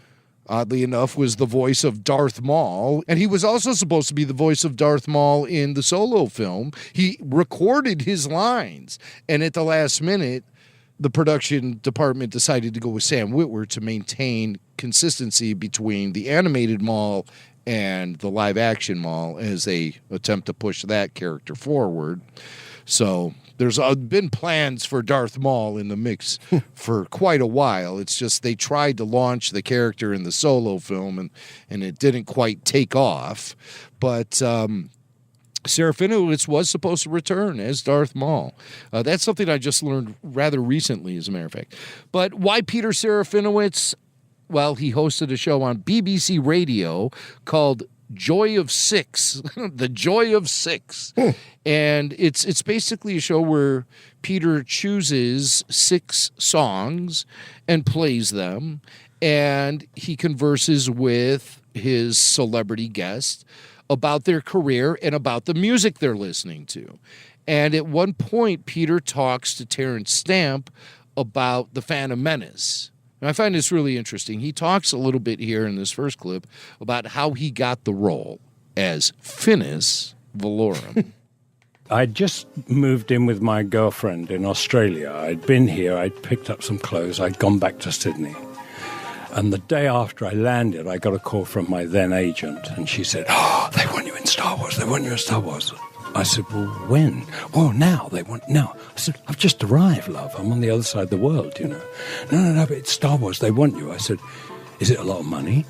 Speaker 9: oddly enough, was the voice of Darth Maul. And he was also supposed to be the voice of Darth Maul in the Solo film. He recorded his lines, and at the last minute, the production department decided to go with Sam Witwer to maintain consistency between the animated Maul and the live-action Maul as they attempt to push that character forward. So there's been plans for Darth Maul in the mix for quite a while. It's just they tried to launch the character in the Solo film, and it didn't quite take off. But Serafinowicz was supposed to return as Darth Maul. That's something I just learned rather recently, as a matter of fact. But why Peter Serafinowicz? Well, he hosted a show on BBC Radio called Joy of Six, The Joy of Six. And it's basically a show where Peter chooses 6 songs and plays them, and he converses with his celebrity guests about their career and about the music they're listening to. And at one point, Peter talks to Terence Stamp about the Phantom Menace. And I find this really interesting. He talks a little bit here in this first clip about how he got the role as Finis Valorum.
Speaker 21: I'd just moved in with my girlfriend in Australia. I'd been here, I'd picked up some clothes, I'd gone back to Sydney. And the day after I landed, I got a call from my then agent, and she said, "Oh, they want you in Star Wars, they want you in Star Wars." I said, "Well, when?" "Well, now, they want now." I said, "I've just arrived, love. I'm on the other side of the world, you know." No, but it's Star Wars, they want you." I said, "Is it a lot of money?"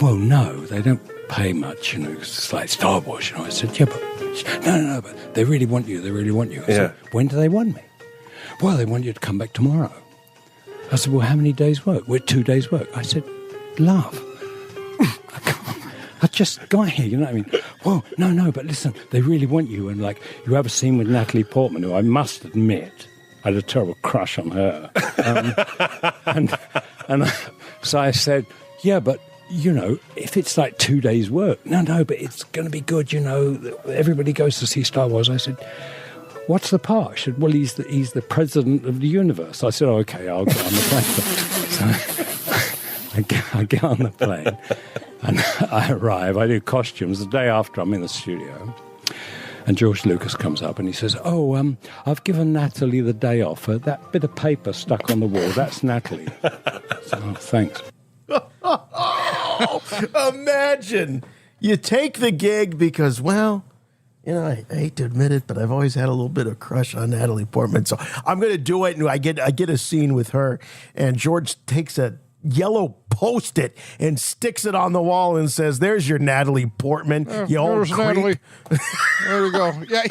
Speaker 21: "Well, no, they don't pay much, you know, 'cause it's like Star Wars, you know." I said, "Yeah, but no, but they really want you, they really want you." I said, "When do they want me?" "Well, they want you to come back tomorrow." I said, "Well, how many days work?" "Well, 2 days work." I said, "Love, I just got here, you know what I mean?" "Well, no, but listen, they really want you." And like, you have a scene with Natalie Portman, who I must admit, I had a terrible crush on her. So I said, "Yeah, but, you know, if it's like 2 days work." No, but it's going to be good, you know. Everybody goes to see Star Wars." I said, "What's the part?" She said, "Well, he's the president of the universe." I said, "Oh, okay, I'll get on the plane." So I get on the plane, and I arrive. I do costumes. The day after, I'm in the studio, and George Lucas comes up and he says, "Oh, I've given Natalie the day off. That bit of paper stuck on the wall, that's Natalie." So, "Oh, thanks."
Speaker 8: Imagine you take the gig because, well, you know, I hate to admit it, but I've always had a little bit of crush on Natalie Portman, so I'm going to do it. And I get a scene with her, and George takes a yellow Post-it and sticks it on the wall and says, "There's your Natalie Portman, you old creep."
Speaker 9: Natalie. There we go. Yeah.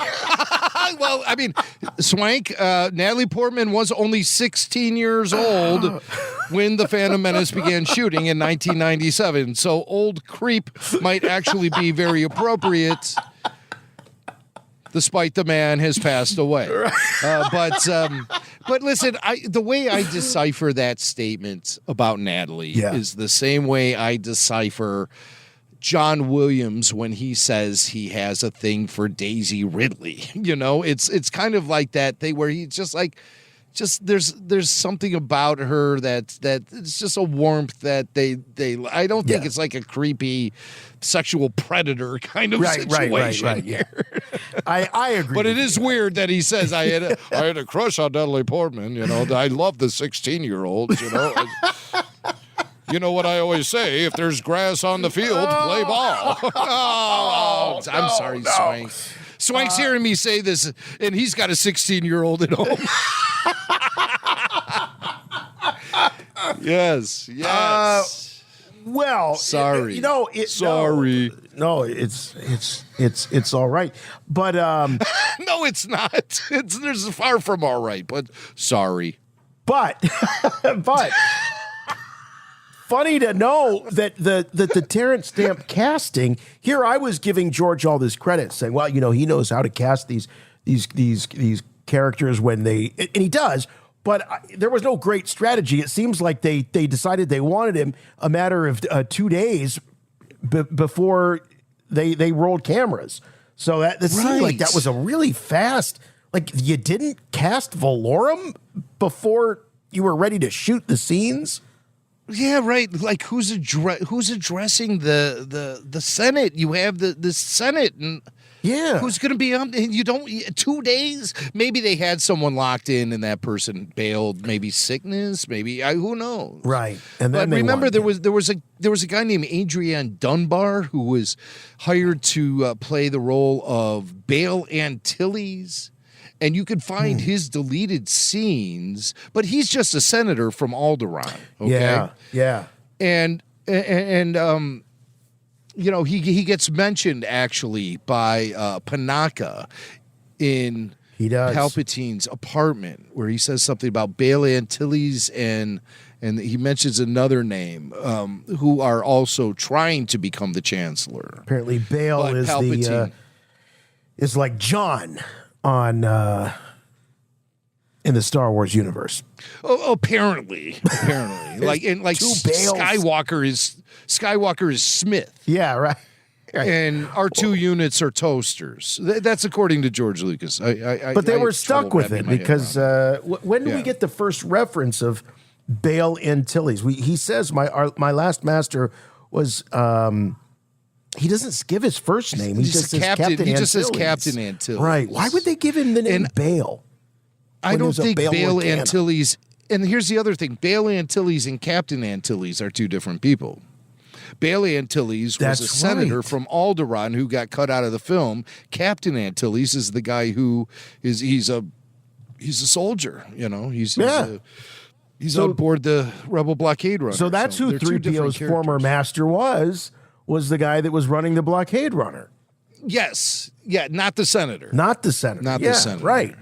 Speaker 9: Well, I mean, Swank, Natalie Portman was only 16 years old when the Phantom Menace began shooting in 1997. So old creep might actually be very appropriate, despite the man has passed away. But listen, the way I decipher that statement about Natalie is the same way I decipher John Williams when he says he has a thing for Daisy Ridley. You know, it's kind of like that thing where he's just like, there's something about her that it's just a warmth that they I don't think it's like a creepy sexual predator kind of situation here.
Speaker 8: I agree.
Speaker 9: But it is weird that he says I had a crush on Natalie Portman, you know. I love the 16-year-olds, you know. You know what I always say, if there's grass on the field, play ball. I'm sorry, Swank. Swank's hearing me say this, and he's got a 16-year-old at home. Yes.
Speaker 8: Well,
Speaker 9: sorry.
Speaker 8: You know,
Speaker 9: sorry.
Speaker 8: No, it's all right. But
Speaker 9: no, it's not. There's far from all right. But sorry.
Speaker 8: But funny to know that the Terence Stamp casting here. I was giving George all this credit, saying, "Well, you know, he knows how to cast these characters when they," and he does. But there was no great strategy. It seems like they decided they wanted him a matter of 2 days before they rolled cameras. So that seemed like that was a really fast. Like, you didn't cast Valorum before you were ready to shoot the scenes.
Speaker 9: Yeah, right. Like, who's addressing the Senate? You have the Senate, and who's going to be on? You don't 2 days. Maybe they had someone locked in, and that person bailed. Maybe sickness. Maybe who knows?
Speaker 8: Right. And then
Speaker 9: remember, there was a guy named Adrian Dunbar who was hired to play the role of Bale Antilles. And you could find his deleted scenes, but he's just a senator from Alderaan. Okay?
Speaker 8: Yeah.
Speaker 9: And you know, he gets mentioned actually by Panaka in Palpatine's apartment, where he says something about Bale Antilles and And he mentions another name who are also trying to become the Chancellor.
Speaker 8: Apparently, Bale
Speaker 9: But
Speaker 8: is
Speaker 9: Palpatine.
Speaker 8: is like John on in the Star Wars universe.
Speaker 9: Oh, apparently, like
Speaker 8: two Bales.
Speaker 9: Skywalker is Smith.
Speaker 8: Yeah, right.
Speaker 9: And our 2 units are toasters. That's according to George Lucas.
Speaker 8: But they were stuck with it because when did we get the first reference of Bale Antilles? He says my last master was. He doesn't give his first name. He just says Captain.
Speaker 9: He just says
Speaker 8: Antilles.
Speaker 9: Captain Antilles.
Speaker 8: Right? Why would they give him the name Bale?
Speaker 9: I don't think Bale
Speaker 8: Organa?
Speaker 9: Antilles. And here's the other thing: Bale Antilles and Captain Antilles are 2 different people. Bale Antilles was a senator from Alderaan who got cut out of the film. Captain Antilles is the guy who he's a soldier. You know, he's on board the Rebel blockade runner.
Speaker 8: So that's who
Speaker 9: they're 2 different
Speaker 8: 3PO's former master was the guy that was running the blockade runner.
Speaker 9: Yes, not the senator.
Speaker 8: Not the senator.
Speaker 9: Not the senator.
Speaker 8: Right.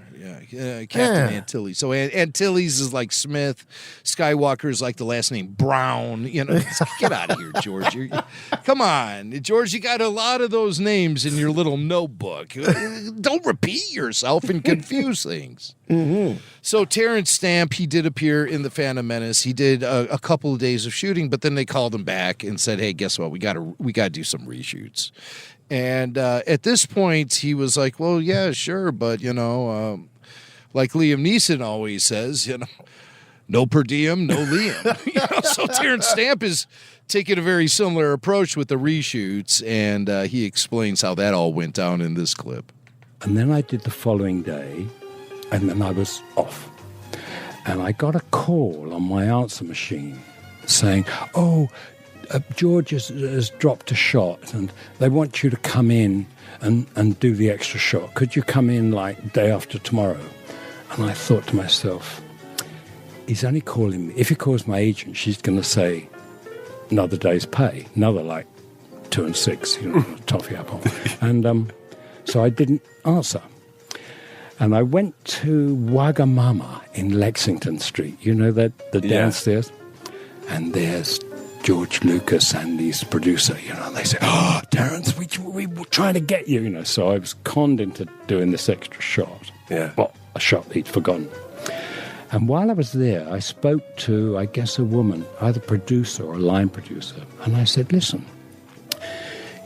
Speaker 9: Captain Antilles. So Antilles is like Smith. Skywalker is like the last name Brown. You know, get out of here, George. Come on, George. You got a lot of those names in your little notebook. Don't repeat yourself and confuse things.
Speaker 8: Mm-hmm.
Speaker 9: So Terence Stamp, he did appear in the Phantom Menace. He did a couple of days of shooting, but then they called him back and said, "Hey, guess what? We got to do some reshoots." And at this point, he was like, "Well, yeah, sure, but like Liam Neeson always says, no per diem, no Liam." So Terence Stamp is taking a very similar approach with the reshoots, and he explains how that all went down in this clip.
Speaker 21: And then I did the following day, and then I was off. And I got a call on my answer machine saying, George has dropped a shot, and they want you to come in and do the extra shot. Could you come in like day after tomorrow? And I thought to myself, he's only calling me. If he calls my agent, she's going to say another day's pay, another like 2 and 6, toffee apple. And so I didn't answer. And I went to Wagamama in Lexington Street. You know the downstairs? And there's George Lucas and his producer, they say, Terence, we were trying to get you, So I was conned into doing this extra shot.
Speaker 2: Yeah.
Speaker 21: Well, a shot he'd forgotten. And while I was there, I spoke to, I guess, a woman, either producer or line producer. And I said, listen,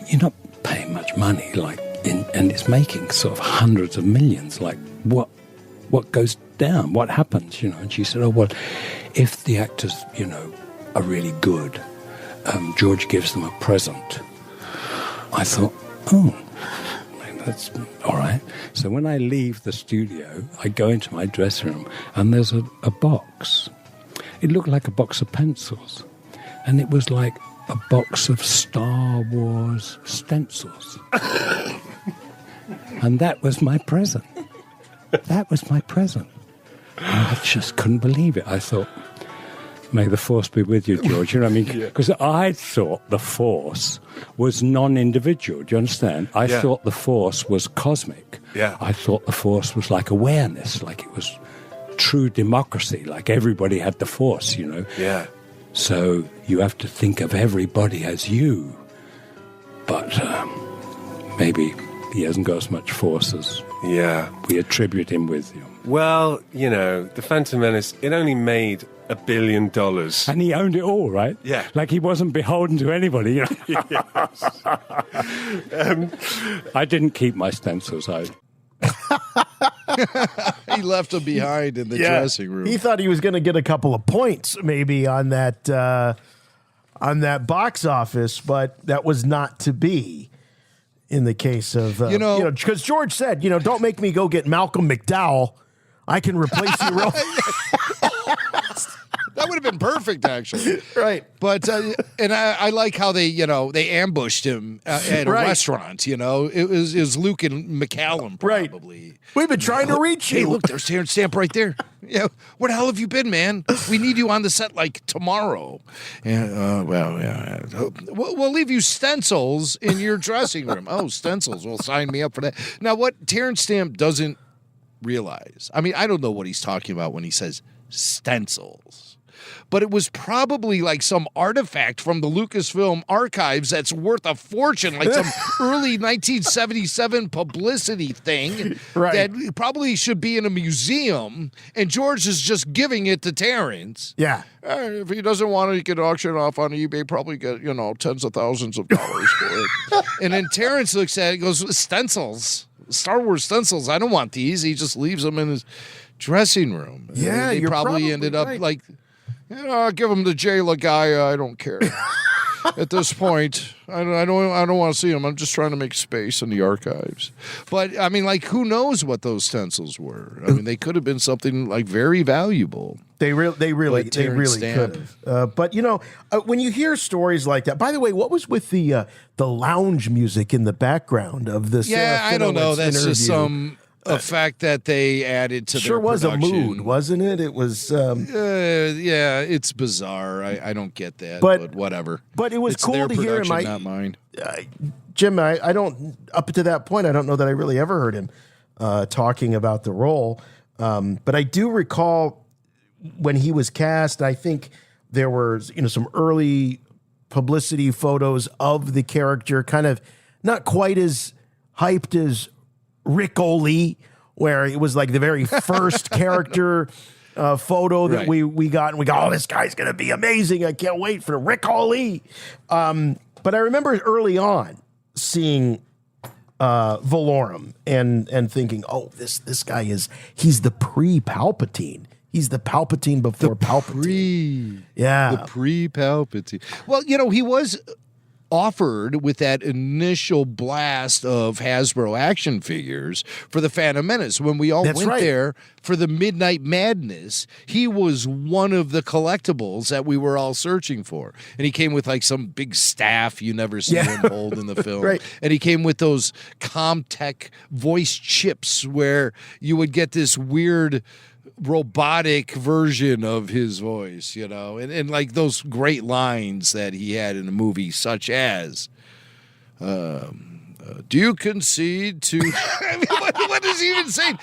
Speaker 21: you're not paying much money, and it's making sort of hundreds of millions. Like, what goes down? What happens, And she said, if the actors, are really good, George gives them a present. I thought, that's all right. So when I leave the studio, I go into my dressing room, and there's a box. It looked like a box of pencils, and it was like a box of Star Wars stencils. And that was my present. That was my present. And I just couldn't believe it. I thought, may the Force be with you, George. You know what I mean? Because I thought the Force was non-individual. Do you understand? I thought the Force was cosmic.
Speaker 2: Yeah.
Speaker 21: I thought the Force was like awareness, like it was true democracy, like everybody had the Force,
Speaker 2: Yeah.
Speaker 21: So you have to think of everybody as you. But maybe he hasn't got as much Force as we attribute him with.
Speaker 2: Well, the Phantom Menace, it only made $1 billion.
Speaker 21: And he owned it all, right?
Speaker 2: Yeah.
Speaker 21: Like he wasn't beholden to anybody. I didn't keep my stencils out.
Speaker 9: He left them behind in the dressing room.
Speaker 8: He thought he was going to get a couple of points maybe on that box office, but that was not to be. In the case of, because George said, don't make me go get Malcolm McDowell. I can replace you real
Speaker 9: That would have been perfect, actually.
Speaker 8: Right.
Speaker 9: But, and I like how they ambushed him at a restaurant, It was Luke and McCallum, probably.
Speaker 8: Right. We've been trying to reach you.
Speaker 9: Hey, look, there's Terence Stamp right there. Yeah. Where the hell have you been, man? We need you on the set, tomorrow. And, we'll leave you stencils in your dressing room. Oh, stencils. Well, sign me up for that. Now, what Terence Stamp doesn't realize, I don't know what he's talking about when he says stencils. but it was probably like some artifact from the Lucasfilm archives that's worth a fortune, like some early 1977 publicity thing that probably should be in a museum, and George is just giving it to Terence.
Speaker 8: Yeah.
Speaker 9: If he doesn't want it, he could auction it off on eBay, probably get, tens of thousands of dollars for it. And then Terence looks at it and goes, stencils, Star Wars stencils. I don't want these. He just leaves them in his dressing room.
Speaker 8: Yeah,
Speaker 9: he probably ended up like, I'll give him to Jay Lagaya. I don't care. At this point, I don't want to see them. I'm just trying to make space in the archives. But I mean, like, who knows what those stencils were? I mean, they could have been something like very valuable.
Speaker 8: They really could have. But when you hear stories like that, by the way, what was with the lounge music in the background of this?
Speaker 9: Yeah, I don't know. That's
Speaker 8: interview?
Speaker 9: just some effect that they added to
Speaker 8: sure
Speaker 9: their production.
Speaker 8: Was a mood, wasn't it? It was.
Speaker 9: Yeah, it's bizarre. I don't get that, but whatever.
Speaker 8: But it was
Speaker 9: it's
Speaker 8: cool
Speaker 9: their
Speaker 8: to hear him.
Speaker 9: Not mine.
Speaker 8: Jim, I don't. Up to that point, I don't know that I really ever heard him talking about the role. But I do recall when he was cast. I think there were some early publicity photos of the character, kind of not quite as hyped as Rick O'Lee, where it was like the very first character photo that we got, and we go, oh, this guy's going to be amazing. I can't wait for Rick O'Lee. But I remember early on seeing Valorum and thinking, oh, this guy he's the pre-Palpatine. He's the Palpatine before Palpatine.
Speaker 9: The pre-Palpatine. Well, he was offered with that initial blast of Hasbro action figures for the Phantom Menace. When we all went there for the Midnight Madness, he was one of the collectibles that we were all searching for. And he came with like some big staff you never see him hold in the film. And he came with those Comtech voice chips where you would get this weird robotic version of his voice, and like those great lines that he had in the movie, such as, do you concede to... I mean, what is he even saying?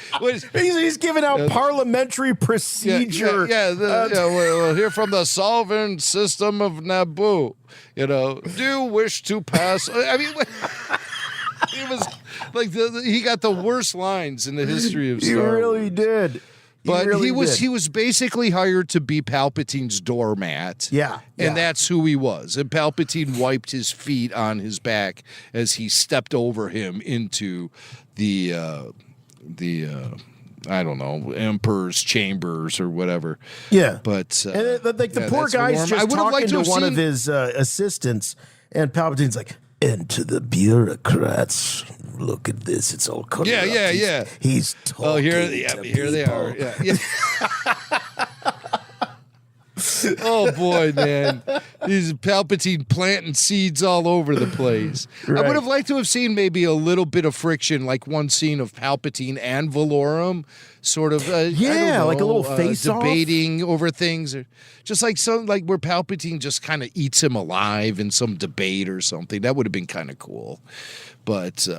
Speaker 8: He's giving out parliamentary procedure.
Speaker 9: We'll hear from the solvent system of Naboo. Do you wish to pass... I mean... He was like he got the worst lines in the history of Star Wars.
Speaker 8: He really did.
Speaker 9: But he was basically hired to be Palpatine's doormat.
Speaker 8: Yeah.
Speaker 9: And that's who he was. And Palpatine wiped his feet on his back as he stepped over him into the I don't know, Emperor's chambers or whatever.
Speaker 8: Yeah.
Speaker 9: But
Speaker 8: and the poor guy's just talking to one of his assistants, and Palpatine's like, and to the bureaucrats, look at this. It's all corrupt.
Speaker 9: Yeah.
Speaker 8: He's talking
Speaker 9: here they are. Yeah. Oh, boy, man. He's Palpatine planting seeds all over the place. I would have liked to have seen maybe a little bit of friction, like one scene of Palpatine and Valorum, sort of, like a little face-off. Debating over things. Or just like where Palpatine just kind of eats him alive in some debate or something. That would have been kind of cool. But,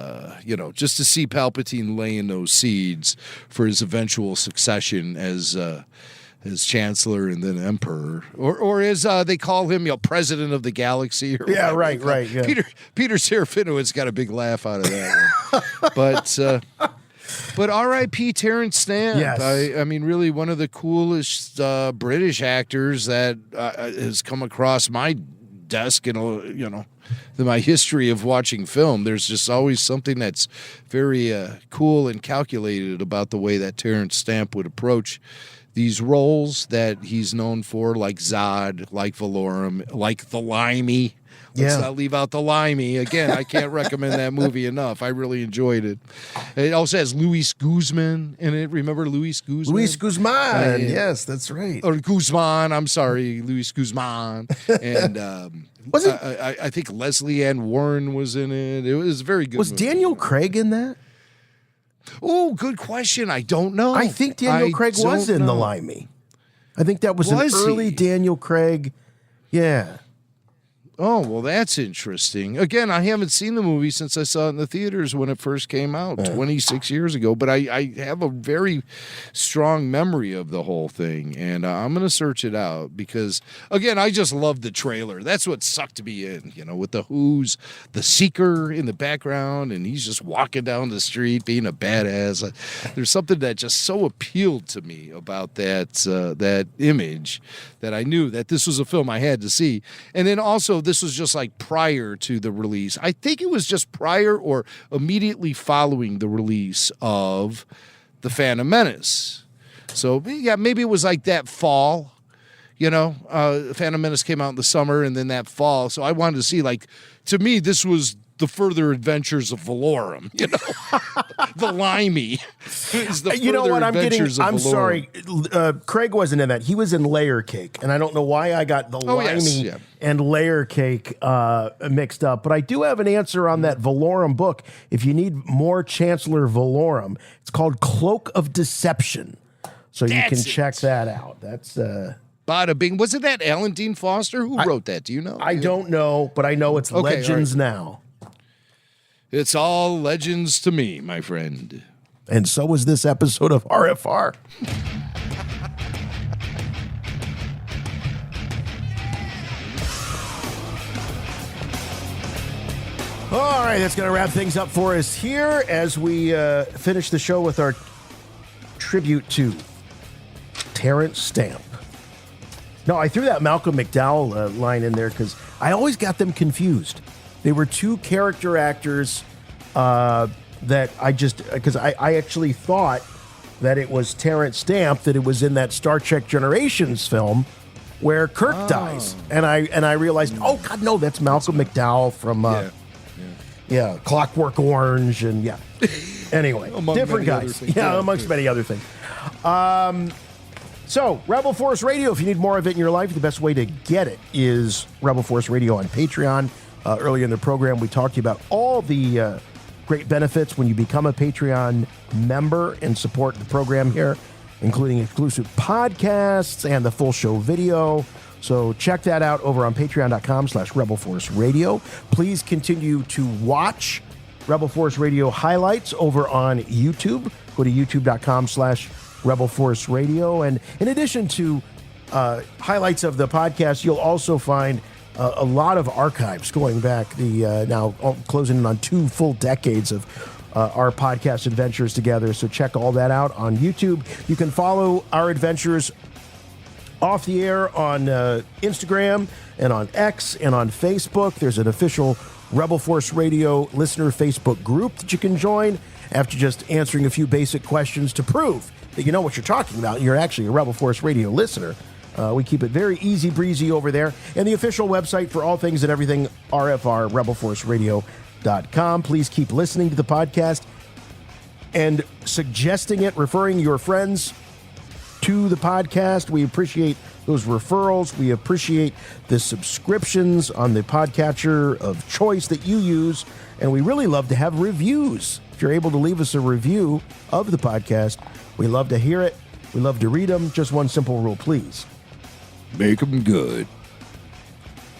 Speaker 9: just to see Palpatine laying those seeds for his eventual succession as Chancellor and then Emperor, or as they call him, President of the Galaxy. Or
Speaker 8: right. Yeah.
Speaker 9: Peter Serafinowicz got a big laugh out of that one. But R.I.P. Terence Stamp.
Speaker 8: Yes.
Speaker 9: I mean, really one of the coolest British actors that has come across my desk in my history of watching film. There's just always something that's very cool and calculated about the way that Terence Stamp would approach these roles that he's known for, like Zod, like Valorum, like the Limey. Let's not leave out the Limey. Again, I can't recommend that movie enough. I really enjoyed it. It also has Luis Guzman in it. Remember Luis Guzman?
Speaker 8: Luis Guzman. Yes, that's right.
Speaker 9: Or Guzman. I'm sorry, Luis Guzman. And I think Leslie Ann Warren was in it. It was a very good.
Speaker 8: Was Daniel Craig in that?
Speaker 9: Oh, good question. I don't know.
Speaker 8: I think Daniel Craig was in The Limey. I think that was an early Daniel Craig. Yeah.
Speaker 9: Oh, well, that's interesting. Again, I haven't seen the movie since I saw it in the theaters when it first came out 26 years ago, but I have a very strong memory of the whole thing, and I'm going to search it out because, again, I just love the trailer. That's what sucked me in, with the Who's, the Seeker in the background, and he's just walking down the street being a badass. There's something that just so appealed to me about that image that I knew that this was a film I had to see. And then also, this was just like prior to the release. I think it was just prior or immediately following the release of The Phantom Menace. So, yeah, maybe it was like that fall. Phantom Menace came out in the summer and then that fall. So I wanted to see, to me, this was the further adventures of Valorum, the Limey is the further adventures of Valorum.
Speaker 8: I'm sorry, Craig wasn't in that. He was in Layer Cake, and I don't know why I got the Limey and Layer Cake mixed up. But I do have an answer on that Valorum book. If you need more Chancellor Valorum, it's called Cloak of Deception. So you can check that out. That's...
Speaker 9: Bada bing. Was it that Alan Dean Foster? Who wrote that? Do you know?
Speaker 8: I don't know, but I know it's Legends now.
Speaker 9: It's all legends to me, my friend.
Speaker 8: And so was this episode of RFR. All right, that's going to wrap things up for us here as we finish the show with our tribute to Terence Stamp. No, I threw that Malcolm McDowell line in there because I always got them confused. They were two character actors that because I actually thought that it was Terence Stamp, that it was in that Star Trek Generations film where Kirk dies. And I realized, oh, God, no, that's Malcolm McDowell from Clockwork Orange. And anyway, different guys. Amongst many other things. So, Rebel Force Radio, if you need more of it in your life, the best way to get it is Rebel Force Radio on Patreon. Earlier in the program, we talked to you about all the great benefits when you become a Patreon member and support the program here, including exclusive podcasts and the full show video. So check that out over on patreon.com/Rebel Force Radio. Please continue to watch Rebel Force Radio highlights over on YouTube. Go to youtube.com/Rebel Force Radio. And in addition to highlights of the podcast, you'll also find a lot of archives going back now closing in on 2 full decades of our podcast adventures together. So check all that out on YouTube. You can follow our adventures off the air on Instagram and on X and on Facebook. There's an official Rebel Force Radio listener Facebook group that you can join after just answering a few basic questions to prove that you know what you're talking about and you're actually a Rebel Force Radio listener. We keep it very easy breezy over there. And the official website for all things and everything, RFR, rebelforceradio.com. Please keep listening to the podcast and suggesting it, referring your friends to the podcast. We appreciate those referrals. We appreciate the subscriptions on the podcatcher of choice that you use. And we really love to have reviews. If you're able to leave us a review of the podcast, we love to hear it. We love to read them. Just one simple rule, please.
Speaker 9: Make them good.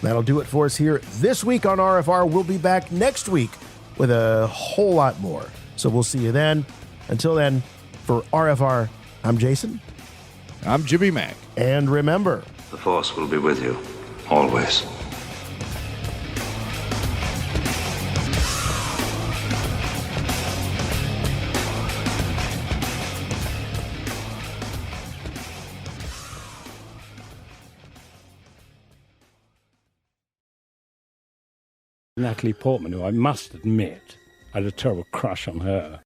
Speaker 8: That'll do it for us here this week on RFR. We'll be back next week with a whole lot more. So we'll see you then. Until then, for RFR, I'm Jason.
Speaker 9: I'm Jimmy Mack.
Speaker 8: And remember,
Speaker 3: the Force will be with you, always.
Speaker 21: Natalie Portman, who I must admit, I had a terrible crush on her.